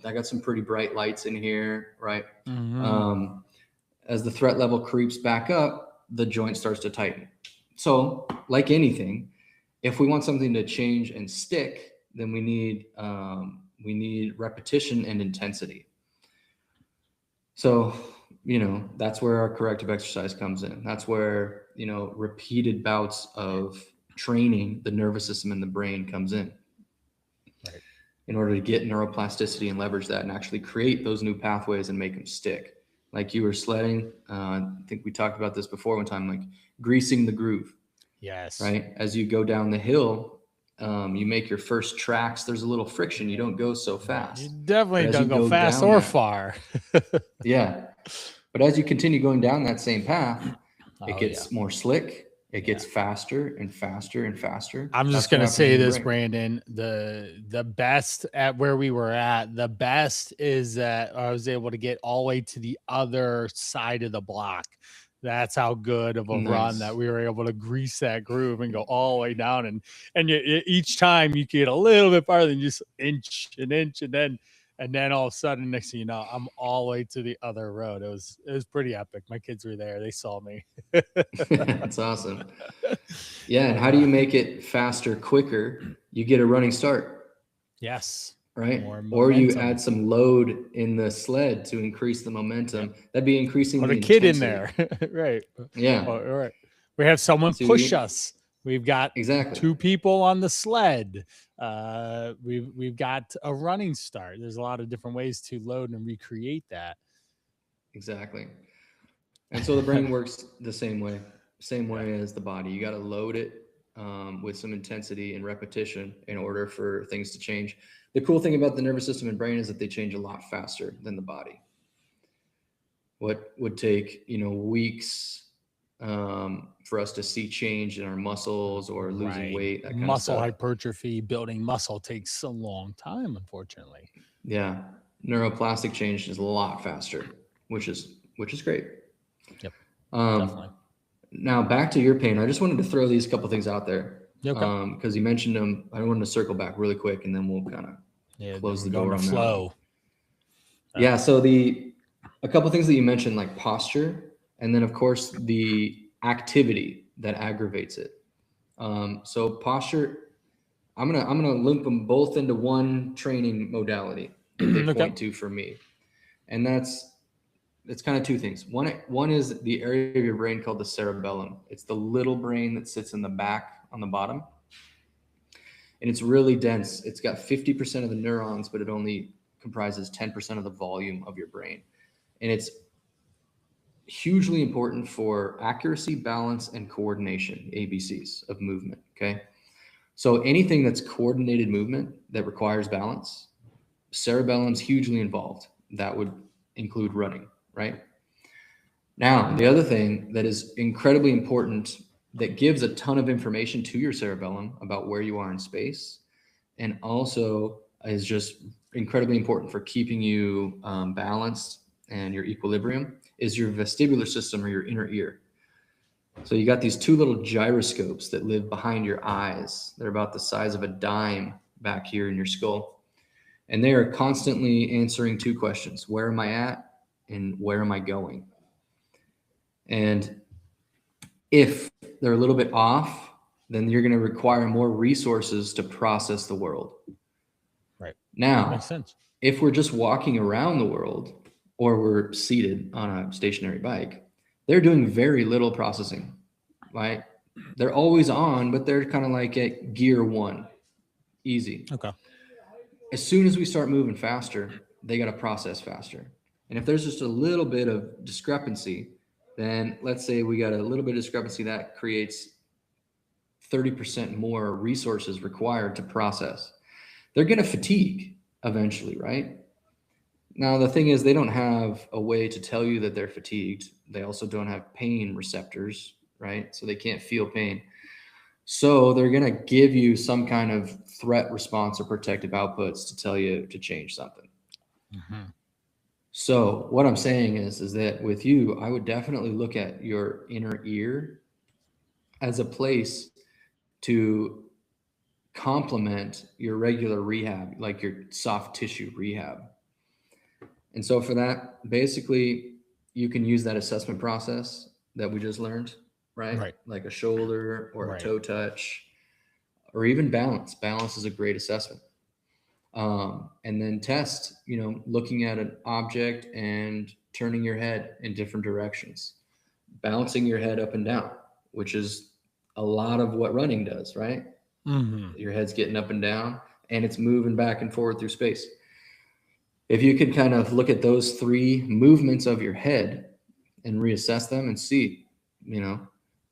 I got some pretty bright lights in here, right? Mm-hmm. As the threat level creeps back up, the joint starts to tighten. So like anything, if we want something to change and stick, then we need repetition and intensity. So, that's where our corrective exercise comes in. That's where, repeated bouts of training the nervous system and the brain comes in. Right. In order to get neuroplasticity and leverage that and actually create those new pathways and make them stick. Like you were sledding. I think we talked about this before one time, like greasing the groove. Yes. Right. As you go down the hill, you make your first tracks. There's a little friction. You don't go so fast. You definitely don't go fast or far. Yeah. But as you continue going down that same path, it gets more slick. It gets faster and faster and faster. I'm just going to say this, Brandon, the best at where we were at, the best is that I was able to get all the way to the other side of the block. That's how good of a run that we were able to grease that groove and go all the way down. And each time you get a little bit farther than just inch, and then all of a sudden, next thing you know, I'm all the way to the other road. It was pretty epic. My kids were there. They saw me. That's awesome. Yeah. And how do you make it faster, quicker? You get a running start. Yes. Right. Or you add some load in the sled to increase the momentum. That'd be increasing the kid in there. Right. Yeah. All right. We have someone push us. We've got two people on the sled. We've got a running start. There's a lot of different ways to load and recreate that. Exactly. And so the brain works the same way as the body. You got to load it with some intensity and repetition in order for things to change. The cool thing about the nervous system and brain is that they change a lot faster than the body. What would take, weeks for us to see change in our muscles or losing weight, that kind muscle of stuff. Hypertrophy, building muscle takes a long time, unfortunately. Yeah. Neuroplastic change is a lot faster, which is great. Yep. Definitely. Now back to your pain. I just wanted to throw these couple things out there. Okay. Because you mentioned them. I wanted to circle back really quick, and then we'll kind of close the door on flow. Yeah. So a couple things that you mentioned, like posture, and then of course the activity that aggravates it. So posture, I'm gonna lump them both into one training modality that they Okay. point to for me, and it's kind of two things. One is the area of your brain called the cerebellum. It's the little brain that sits in the back on the bottom, and it's really dense. It's got 50% of the neurons, but it only comprises 10% of the volume of your brain, and it's hugely important for accuracy, balance, and coordination, ABCs of movement. Okay. So anything that's coordinated movement that requires balance, cerebellum's hugely involved. That would include running, right? Now, the other thing that is incredibly important that gives a ton of information to your cerebellum about where you are in space, and also is just incredibly important for keeping you balanced and your equilibrium, is your vestibular system or your inner ear. So you got these two little gyroscopes that live behind your eyes. They're about the size of a dime back here in your skull. And they are constantly answering two questions: where am I at and where am I going? And if they're a little bit off, then you're going to require more resources to process the world. Right. Now, Makes sense. if we're just walking around the world or we're seated on a stationary bike, they're doing very little processing, right? They're always on, but they're kind of like at gear one, easy. Okay. As soon as we start moving faster, they got to process faster. And if there's just a little bit of discrepancy, then let's say we got a little bit of discrepancy that creates 30% more resources required to process. They're going to fatigue eventually, right? Now, the thing is, they don't have a way to tell you that they're fatigued. They also don't have pain receptors, right? So they can't feel pain. So they're going to give you some kind of threat response or protective outputs to tell you to change something. Mm-hmm. So what I'm saying is that with you, I would definitely look at your inner ear as a place to complement your regular rehab, like your soft tissue rehab. And so for that, basically, you can use that assessment process that we just learned, right? Right. Like a shoulder or a Right. toe touch, or even balance. Balance is a great assessment. And then test, looking at an object and turning your head in different directions, bouncing your head up and down, which is a lot of what running does, right? Mm-hmm. Your head's getting up and down and it's moving back and forward through space. If you could kind of look at those three movements of your head and reassess them and see,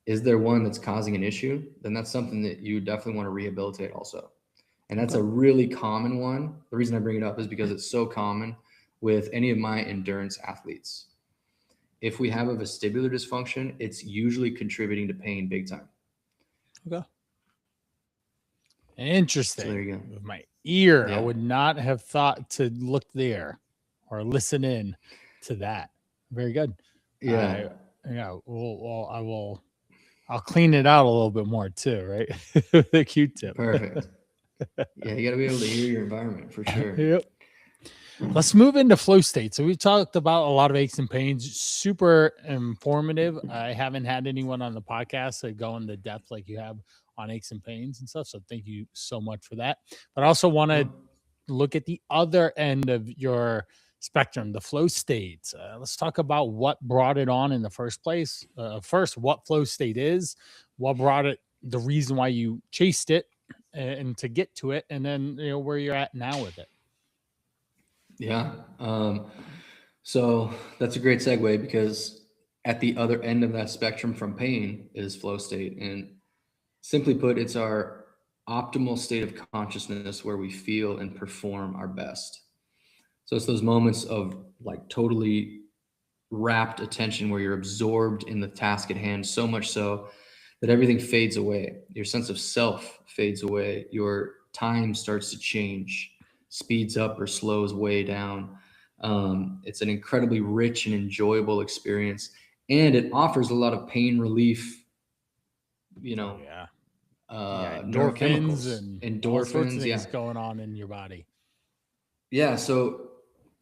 is there one that's causing an issue? Then that's something that you definitely want to rehabilitate also. And that's a really common one. The reason I bring it up is because it's so common with any of my endurance athletes. If we have a vestibular dysfunction, it's usually contributing to pain big time. Okay. Interesting. So there you go. With my ear, I Yeah. would not have thought to look there or listen in to that. Very good. Yeah. Yeah. Well, I'll clean it out a little bit more too, right? With a Q-tip. Perfect. Yeah, you got to be able to hear your environment for sure. Yep. Let's move into flow state. So we've talked about a lot of aches and pains, super informative. I haven't had anyone on the podcast that go into depth like you have on aches and pains and stuff. So thank you so much for that. But I also want to look at the other end of your spectrum, the flow states. Let's talk about what brought it on in the first place. First, what flow state is, what brought it, the reason why you chased it, and to get to it, and then where you're at now with it. Yeah. So that's a great segue, because at the other end of that spectrum from pain is flow state. And simply put, it's our optimal state of consciousness where we feel and perform our best. So it's those moments of like totally rapt attention where you're absorbed in the task at hand, so much so that everything fades away. Your sense of self fades away. Your time starts to change, speeds up or slows way down. It's an incredibly rich and enjoyable experience, and it offers a lot of pain relief, Endorphins neurochemicals, and endorphins, all sorts of things going on in your body. Yeah. So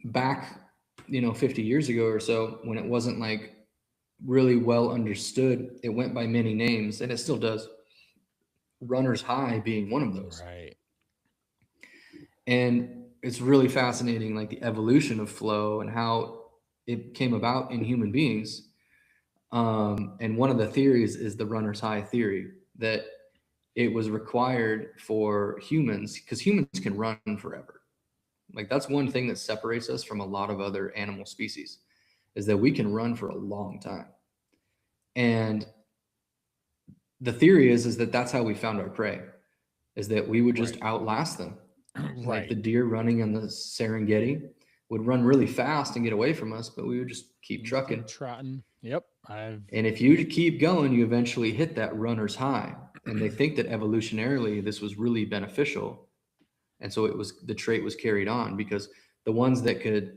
back 50 years ago or so, when it wasn't like really well understood, it went by many names, and it still does. Runner's high being one of those. Right. And it's really fascinating, like the evolution of flow and how it came about in human beings. And one of the theories is the runner's high theory, that it was required for humans, because humans can run forever. Like that's one thing that separates us from a lot of other animal species, is that we can run for a long time. And the theory is that that's how we found our prey, is that we would just outlast them. Like Right. the deer running in the Serengeti would run really fast and get away from us, but we would just keep trucking. Trotting. Yep. And if you keep going, you eventually hit that runner's high. And they think that evolutionarily this was really beneficial. And so the trait was carried on, because the ones that could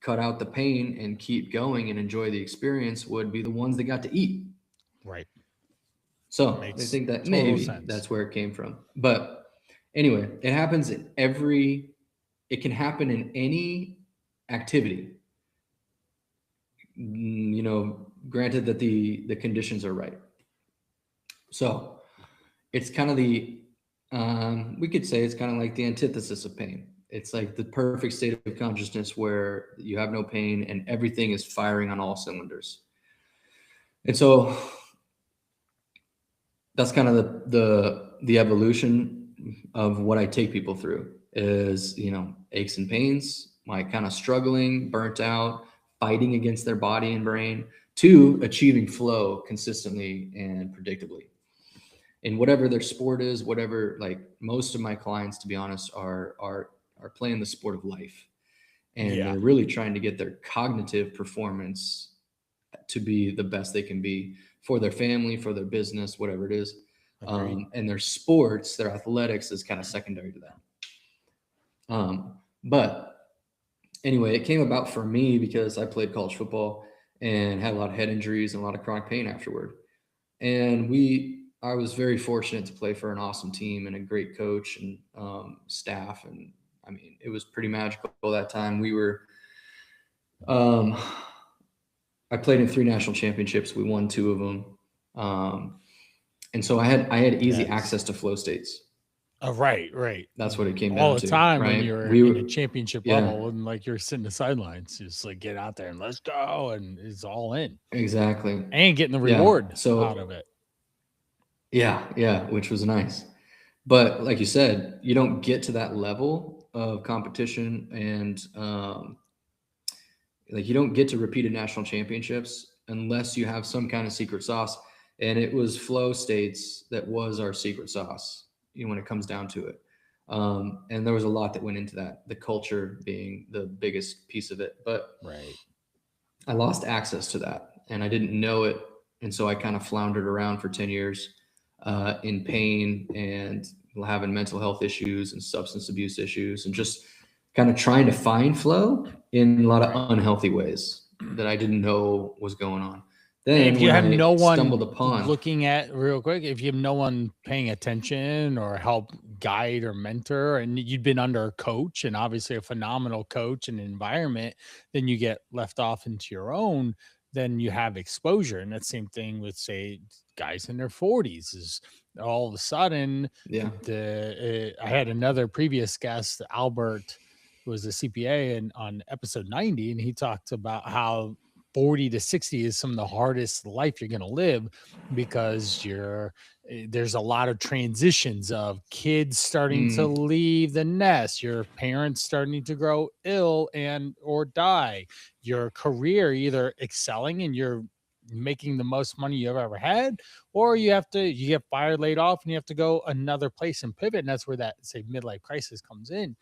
cut out the pain and keep going and enjoy the experience would be the ones that got to eat. Right. So they think that maybe that's where it came from. But anyway, it happens in it can happen in any activity, granted that the conditions are right. So it's kind of we could say it's kind of like the antithesis of pain. It's like the perfect state of consciousness where you have no pain and everything is firing on all cylinders. And so that's kind of the evolution of what I take people through is, aches and pains, like kind of struggling, burnt out, fighting against their body and brain, to achieving flow consistently and predictably. In whatever their sport is, whatever, like most of my clients, to be honest, are playing the sport of life. And they're really trying to get their cognitive performance to be the best they can be for their family, for their business, whatever it is. And their sports, their athletics is kind of secondary to that. But anyway, it came about for me because I played college football and had a lot of head injuries and a lot of chronic pain afterward. And I was very fortunate to play for an awesome team and a great coach and staff. And I mean, it was pretty magical that time. We were, I played in 3 national championships. We won 2 of them. And so I had easy access to flow states. Oh, right. That's what it came down all to. the time, right? when you're in a championship level and like you're sitting the sidelines, just like get out there and let's go, and it's all in. Exactly. And getting the reward out of it. Yeah, which was nice. But like you said, you don't get to that level of competition, and like you don't get to repeated national championships unless you have some kind of secret sauce. And it was flow states that was our secret sauce, when it comes down to it. And there was a lot that went into that, the culture being the biggest piece of it. But I lost access to that and I didn't know it. And so I kind of floundered around for 10 years in pain and having mental health issues and substance abuse issues, and just kind of trying to find flow in a lot of unhealthy ways that I didn't know was going on. Then if you have no one upon, looking at real quick, if you have no one paying attention or help guide or mentor, and you'd been under a coach and obviously a phenomenal coach and environment, then you get left off into your own, then you have exposure. And that same thing with, say, guys in their 40s is all of a sudden, I had another previous guest, Albert, who was a CPA, and on episode 90, and he talked about how 40 to 60 is some of the hardest life you're going to live, because there's a lot of transitions of kids starting to leave the nest, your parents starting to grow ill or die, your career either excelling and you're making the most money you've ever had, or you get fired, laid off, and you have to go another place and pivot. And that's where that, say, midlife crisis comes in.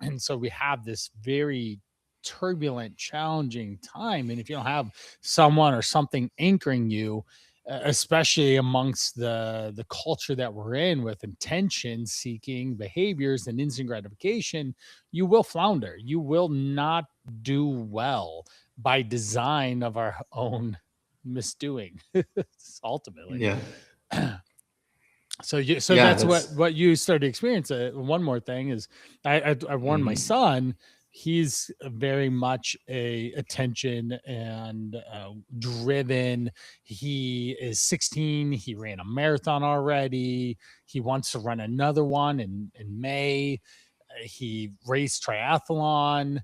And so we have this very turbulent, challenging time. And if you don't have someone or something anchoring you, especially amongst the culture that we're in, with attention seeking behaviors and instant gratification, you will flounder. You will not do well by design of our own misdoing, ultimately. So that's what you started to experience. One more thing is I warned my son, he's very much a attention and driven. He is 16. He ran a marathon already. He wants to run another one in May. He raced triathlon.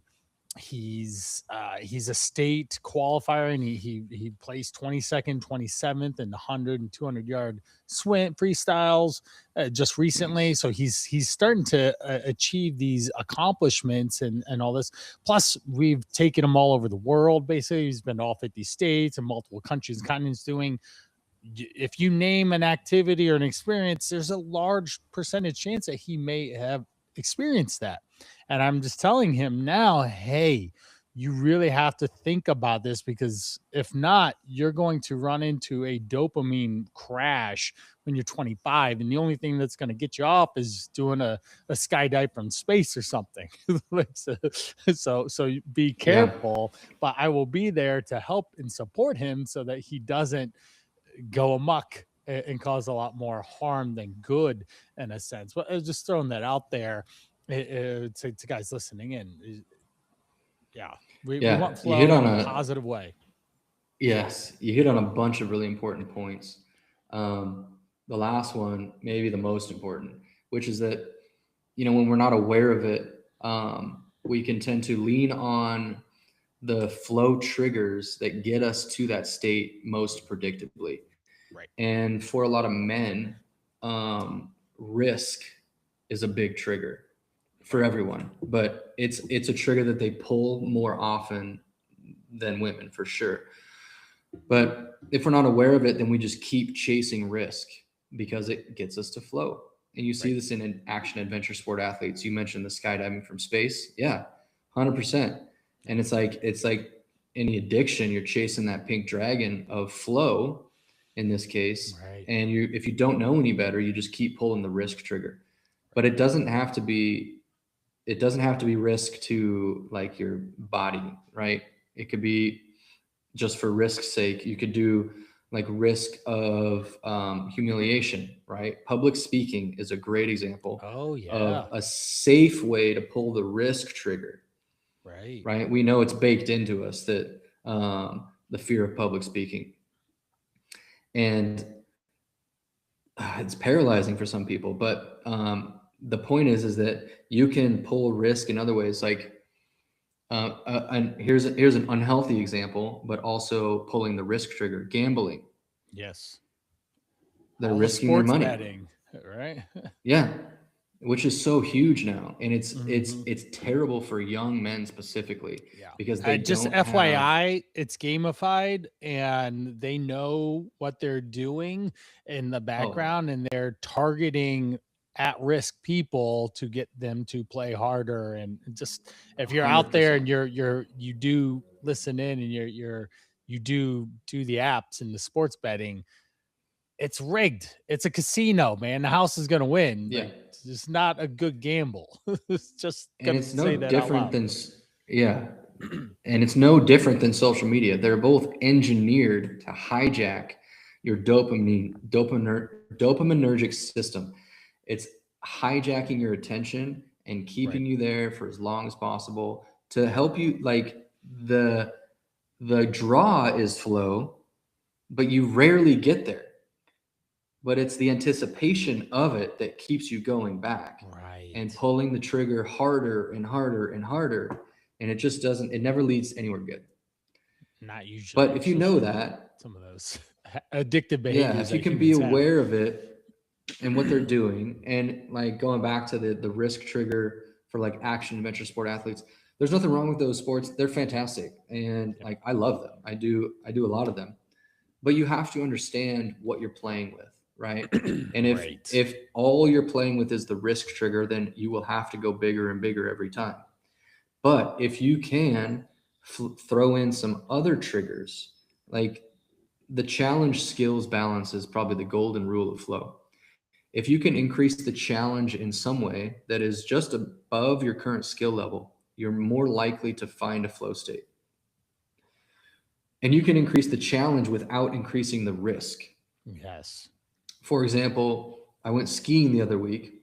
He's a state qualifier, and he placed 22nd, 27th in the 100 and 200 yard swim freestyles just recently. So he's starting to achieve these accomplishments and all this. Plus, we've taken him all over the world. Basically, he's been to all 50 states and multiple countries and continents doing. If you name an activity or an experience, there's a large percentage chance that he may have experienced that. And I'm just telling him now, hey, you really have to think about this, because if not, you're going to run into a dopamine crash when you're 25. And the only thing that's going to get you off is doing a skydive from space or something. So be careful, but I will be there to help and support him so that he doesn't go amok and cause a lot more harm than good, in a sense. But just throwing that out there to guys listening in. Yeah, we want flow in a positive way. Yes, you hit on a bunch of really important points. The last one, maybe the most important, which is that, when we're not aware of it, we can tend to lean on the flow triggers that get us to that state most predictably. Right. And for a lot of men, risk is a big trigger for everyone, but it's a trigger that they pull more often than women, for sure. But if we're not aware of it, then we just keep chasing risk because it gets us to flow. And you see this in action adventure sport athletes. You mentioned the skydiving from space. Yeah, 100%. And it's like any addiction, you're chasing that pink dragon of flow in this case. Right. And if you don't know any better, you just keep pulling the risk trigger. But it doesn't have to be risk to like your body, right? It could be just for risk's sake. You could do like risk of humiliation, right? Public speaking is a great example of a safe way to pull the risk trigger. Right. We know it's baked into us that the fear of public speaking, and it's paralyzing for some people. But the point is that you can pull risk in other ways. Like, and here's an unhealthy example, but also pulling the risk trigger: gambling. Yes. They're risking their money. Betting, right? Yeah. Which is so huge now, and it's terrible for young men specifically. Yeah, because they just don't FYI, it's gamified, and they know what they're doing in the background, and they're targeting at-risk people to get them to play harder. And just if you're 100%. Out there and you do listen in, and you do the apps and the sports betting, it's rigged. It's a casino, man. The house is going to win. Yeah. Like, it's just not a good gamble. It's just, and it's no different than, and it's no different than social media. They're both engineered to hijack your dopaminergic system. It's hijacking your attention and keeping you there for as long as possible to help you. Like the draw is flow, but you rarely get there. But it's the anticipation of it that keeps you going back, and pulling the trigger harder and harder and harder. And it never leads anywhere good. Not usually. But if you know that, some of those addictive behaviors, if you can be aware of it and what they're doing, and like going back to the risk trigger for like action adventure sport athletes, there's nothing wrong with those sports. They're fantastic. And like, I love them. I do a lot of them, but you have to understand what you're playing with. Right. And if all you're playing with is the risk trigger, then you will have to go bigger and bigger every time. But if you can throw in some other triggers, like the challenge skills balance is probably the golden rule of flow. If you can increase the challenge in some way that is just above your current skill level, you're more likely to find a flow state. And you can increase the challenge without increasing the risk. Yes. For example, I went skiing the other week,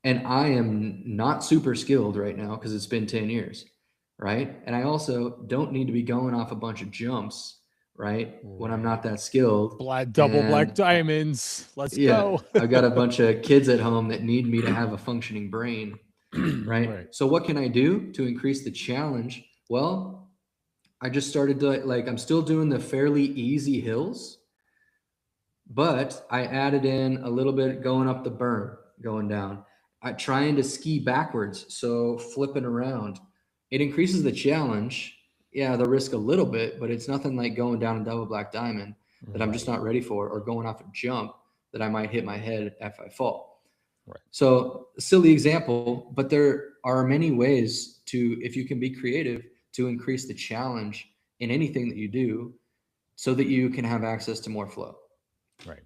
and I am not super skilled right now because it's been 10 years. right? And I also don't need to be going off a bunch of jumps, right? When I'm not that skilled. Double black And diamonds. Let's yeah, go. I've got a bunch of kids at home that need me to have a functioning brain, right? Right. So what can I do to increase the challenge? Well, I just started to I'm still doing the fairly easy hills, but I added in a little bit going up the berm, going down. I trying to ski backwards, so flipping around. It increases the challenge. Yeah, the risk a little bit, but it's nothing like going down a double black diamond that I'm just Right. not ready for, or going off a jump that I might hit my head if I fall. Right. So, silly example, but there are many ways to, if you can be creative, to increase the challenge in anything that you do so that you can have access to more flow. Right.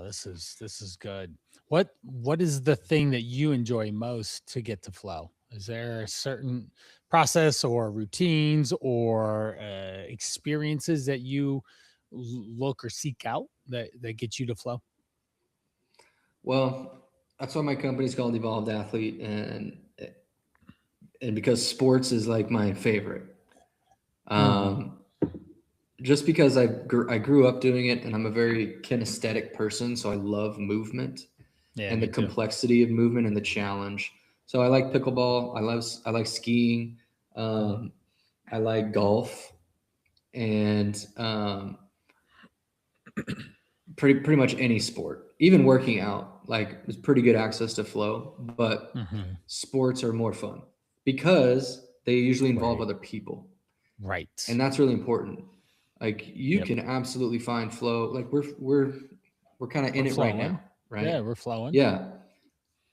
This is good. What is the thing that you enjoy most to get to flow? Is there a certain process or routines or experiences that you look or seek out that get you to flow? Well, that's why my company's called Evolved Athlete, and because sports is like my favorite. Um, just because I grew up doing it, and I'm a very kinesthetic person, so I love movement Yeah, and the me too. complexity of movement and the challenge. So I like pickleball. I like skiing. Um, I like golf, and pretty much any sport, even working out. Like, it's pretty good access to flow, but Mm-hmm. sports are more fun because they usually involve Right. other people, Right. and that's really important. Like, you Yep. can absolutely find flow. Like, we're kind of We're in it right flowing. now, right? Yeah, we're flowing. Yeah.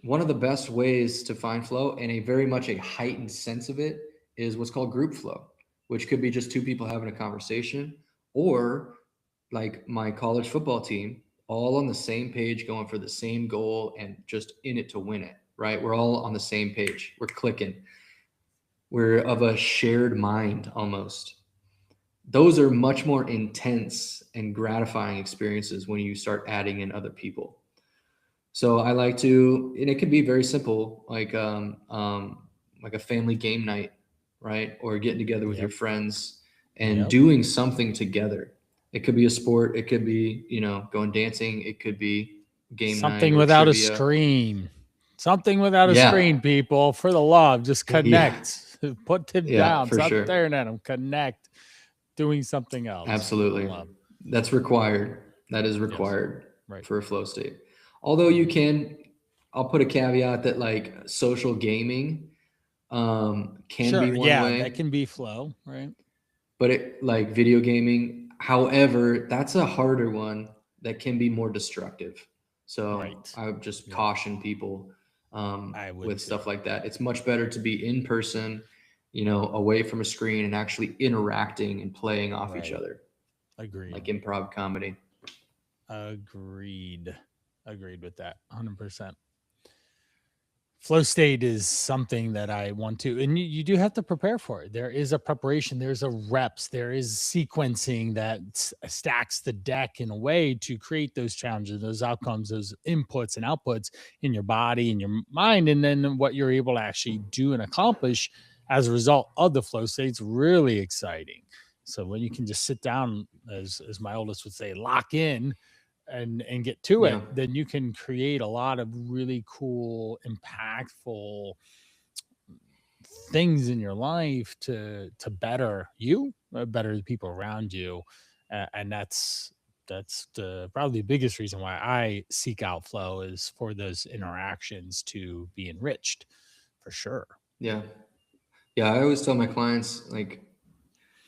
One of the best ways to find flow, and a very much a heightened sense of it, is what's called group flow, which could be just two people having a conversation, or like my college football team, all on the same page, going for the same goal and just in it to win it, right? We're all on the same page. We're clicking. We're of a shared mind almost. Those are much more intense and gratifying experiences when you start adding in other people. So I like to, and it can be very simple, like a family game night, right? Or getting together with your Yep. friends and Yep. doing something together. It could be a sport. It could be, going dancing. It could be game night Something or without a trivia. screen. Something without a Yeah. screen, people. For the love, just Yeah. connect. Put it Yeah, down. for Stop sure. staring at them. Connect. Doing something else for the Absolutely. love. That's required. That is Yes. required Right. for a flow state. Although you can, I'll put a caveat that like social gaming can be Sure. one Yeah, that way, can be flow, right? but it like video gaming. However, that's a harder one that can be more destructive. So Right. I would just Yep. caution people I would with stuff too. like that. It's much better to be in person, away from a screen and actually interacting and playing off each Right. other, like Agreed. improv comedy. Agreed. Agreed with that. 100%. Flow state is something that I want to, and you do have to prepare for it. There is a preparation, there's a reps, there is sequencing that stacks the deck in a way to create those challenges, those outcomes, those inputs and outputs in your body and your mind. And then what you're able to actually do and accomplish as a result of the flow state is really exciting. So when you can just sit down, as my oldest would say, lock in and get to it, Yeah. then you can create a lot of really cool, impactful things in your life to better you, better the people around you, and that's the probably the biggest reason why I seek out flow is for those interactions to be enriched, for sure. Yeah. Yeah. I always tell my clients, like,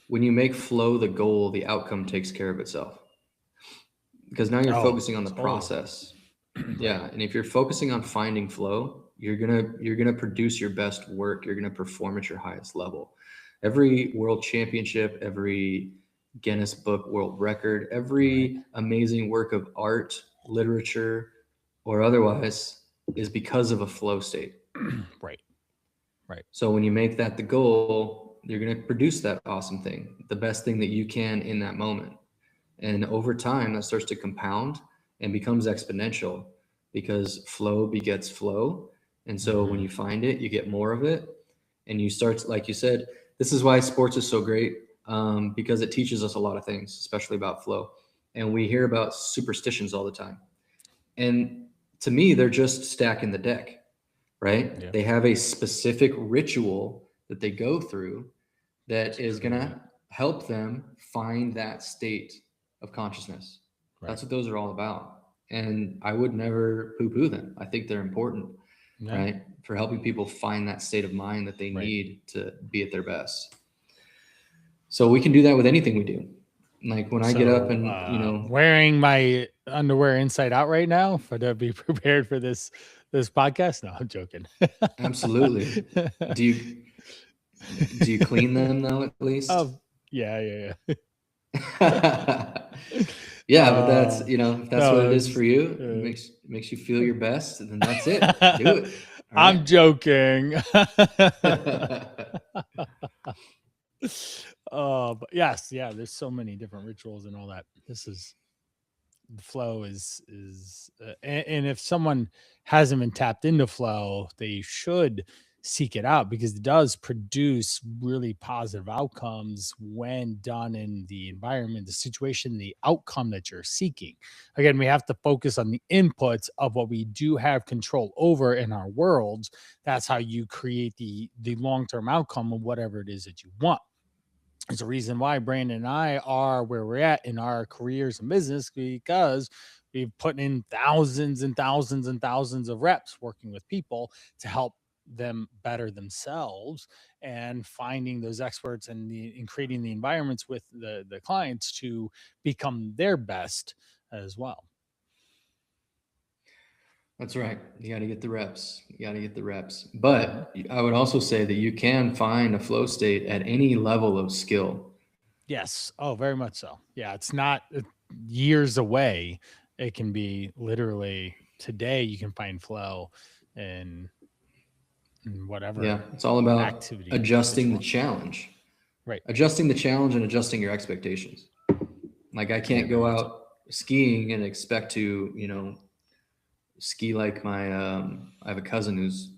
when you make flow the goal, the outcome takes care of itself, because now you're Oh, focusing on the totally. process. Right. Yeah, and if you're focusing on finding flow, you're gonna produce your best work. You're gonna perform at your highest level. Every world championship, every Guinness Book World Record, Right. every amazing work of art, literature, or otherwise is because of a flow state. Right. Right. So when you make that the goal, you're gonna produce that awesome thing, the best thing that you can in that moment. And over time, that starts to compound and becomes exponential, because flow begets flow. And so when Hmm. you find it, you get more of it. And you start, like you said, this is why sports is so great, because it teaches us a lot of things, especially about flow. And we hear about superstitions all the time. And to me, they're just stacking the deck, right? Yeah. They have a specific ritual that they go through that is going to help them find that state of consciousness. Right. That's what those are all about. And I would never poo-poo them. I think they're important, Yeah. right? For helping people find that state of mind that they Right. need to be at their best. So we can do that with anything we do. Like when I get up and, wearing my underwear inside out right now for to be prepared for this podcast. No, I'm joking. Absolutely. Do you clean them though, at least? Yeah. Yeah, but that's, if that's what it is for you, it makes you feel your best, and then that's it. Do it. All I'm right? joking. But yes, there's so many different rituals and all that. This is the flow is and if someone hasn't been tapped into flow, they should seek it out, because it does produce really positive outcomes when done in the environment, the situation, the outcome that you're seeking. Again, we have to focus on the inputs of what we do have control over in our worlds. That's how you create the long-term outcome of whatever it is that you want. There's a reason why Brandon and I are where we're at in our careers and business, because we've put in thousands and thousands and thousands of reps working with people to help them better themselves, and finding those experts and creating the environments with the clients to become their best as well. That's right. You got to get the reps. But I would also say that you can find a flow state at any level of skill. Yes. Oh, very much so. Yeah. It's not years away. It can be literally today. You can find flow and whatever. Yeah. It's all about activity adjusting the challenge. Right. Adjusting the challenge and adjusting your expectations. Like I can't go out skiing and expect to, ski like I have a cousin who's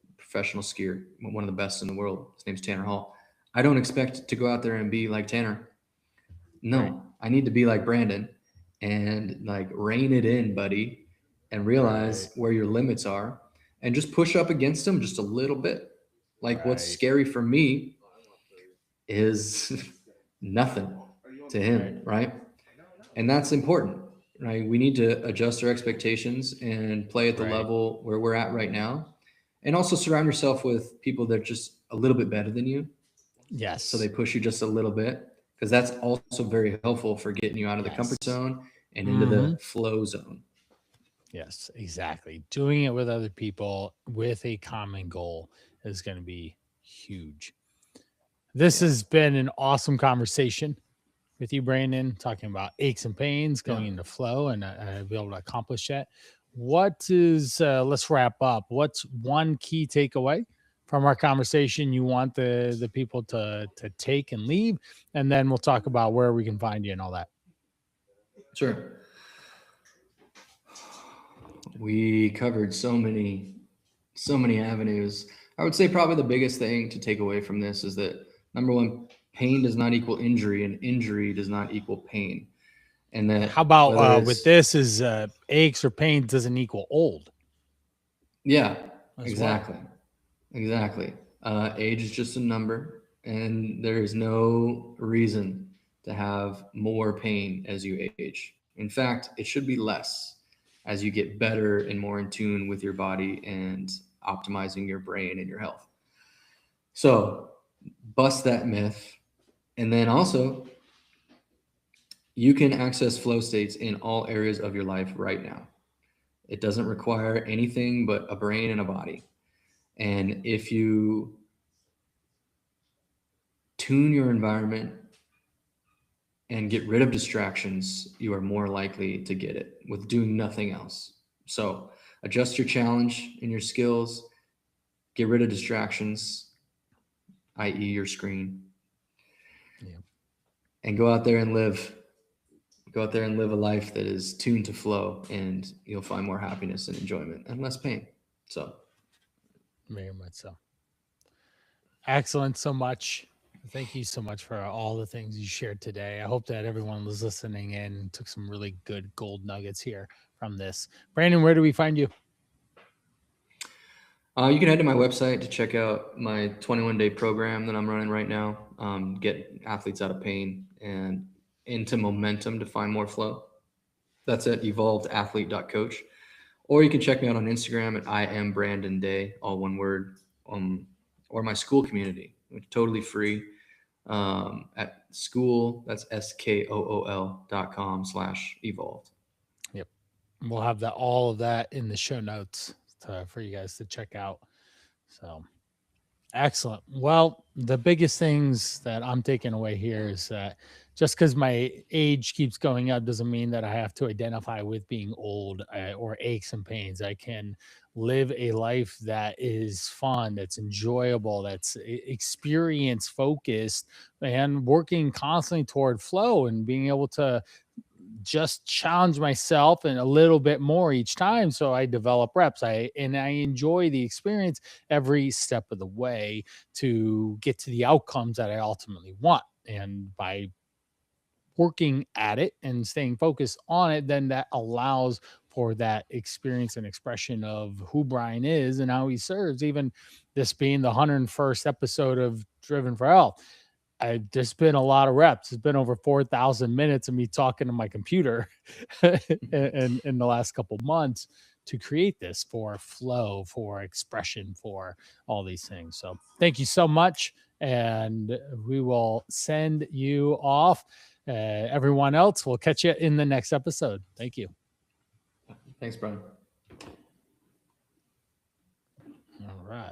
a professional skier, one of the best in the world. His name's Tanner Hall. I don't expect to go out there and be like Tanner. No, right. I need to be like Brandon and like rein it in, buddy, and realize where your limits are and just push up against them just a little bit. Like what's scary for me is nothing to him, right? And that's important, right? We need to adjust our expectations and play at the level where we're at right now. And also surround yourself with people that are just a little bit better than you. Yes. So they push you just a little bit, because that's also very helpful for getting you out of the comfort zone and into the flow zone. Yes, exactly. Doing it with other people with a common goal is going to be huge. This has been an awesome conversation with you, Brandon, talking about aches and pains, going into flow, and be able to accomplish that. What is, let's wrap up. What's one key takeaway from our conversation you want the people to take and leave? And then we'll talk about where we can find you and all that. Sure. We covered so many avenues. I would say probably the biggest thing to take away from this is that, number one, pain does not equal injury, and injury does not equal pain. And that, how about with this is aches or pain doesn't equal old. Yeah, exactly. Age is just a number, and there is no reason to have more pain as you age. In fact, it should be less as you get better and more in tune with your body and optimizing your brain and your health. So bust that myth. And then also, you can access flow states in all areas of your life right now. It doesn't require anything but a brain and a body. And if you tune your environment and get rid of distractions, you are more likely to get it with doing nothing else. So adjust your challenge and your skills, get rid of distractions, i.e. your screen, and go out there and live a life that is tuned to flow, and you'll find more happiness and enjoyment and less pain. So very much so. Excellent. So much. Thank you so much for all the things you shared today. I hope that everyone was listening in and took some really good gold nuggets here from this. Brandon, where do we find you? You can head to my website to check out my 21-day program that I'm running right now. Get athletes out of pain and into momentum to find more flow. That's at evolvedathlete.coach. Or you can check me out on Instagram at I am Brandon Day, all one word, or my school community, which is totally free. At school, that's skool.com/evolved. Yep. We'll have all of that in the show notes for you guys to check out. So excellent. Well, the biggest things that I'm taking away here is that just because my age keeps going up doesn't mean that I have to identify with being old or aches and pains. I can live a life that is fun, that's enjoyable, that's experience focused, and working constantly toward flow and being able to just challenge myself and a little bit more each time, so I develop reps. I enjoy the experience every step of the way to get to the outcomes that I ultimately want. And by working at it and staying focused on it, then that allows for that experience and expression of who Brian is and how he serves. Even this being the 101st episode of Driven for Health, there's been a lot of reps. It's been over 4,000 minutes of me talking to my computer in the last couple months to create this for flow, for expression, for all these things. So thank you so much. And we will send you off. Everyone else, we'll catch you in the next episode. Thank you. Thanks, Brian. All right.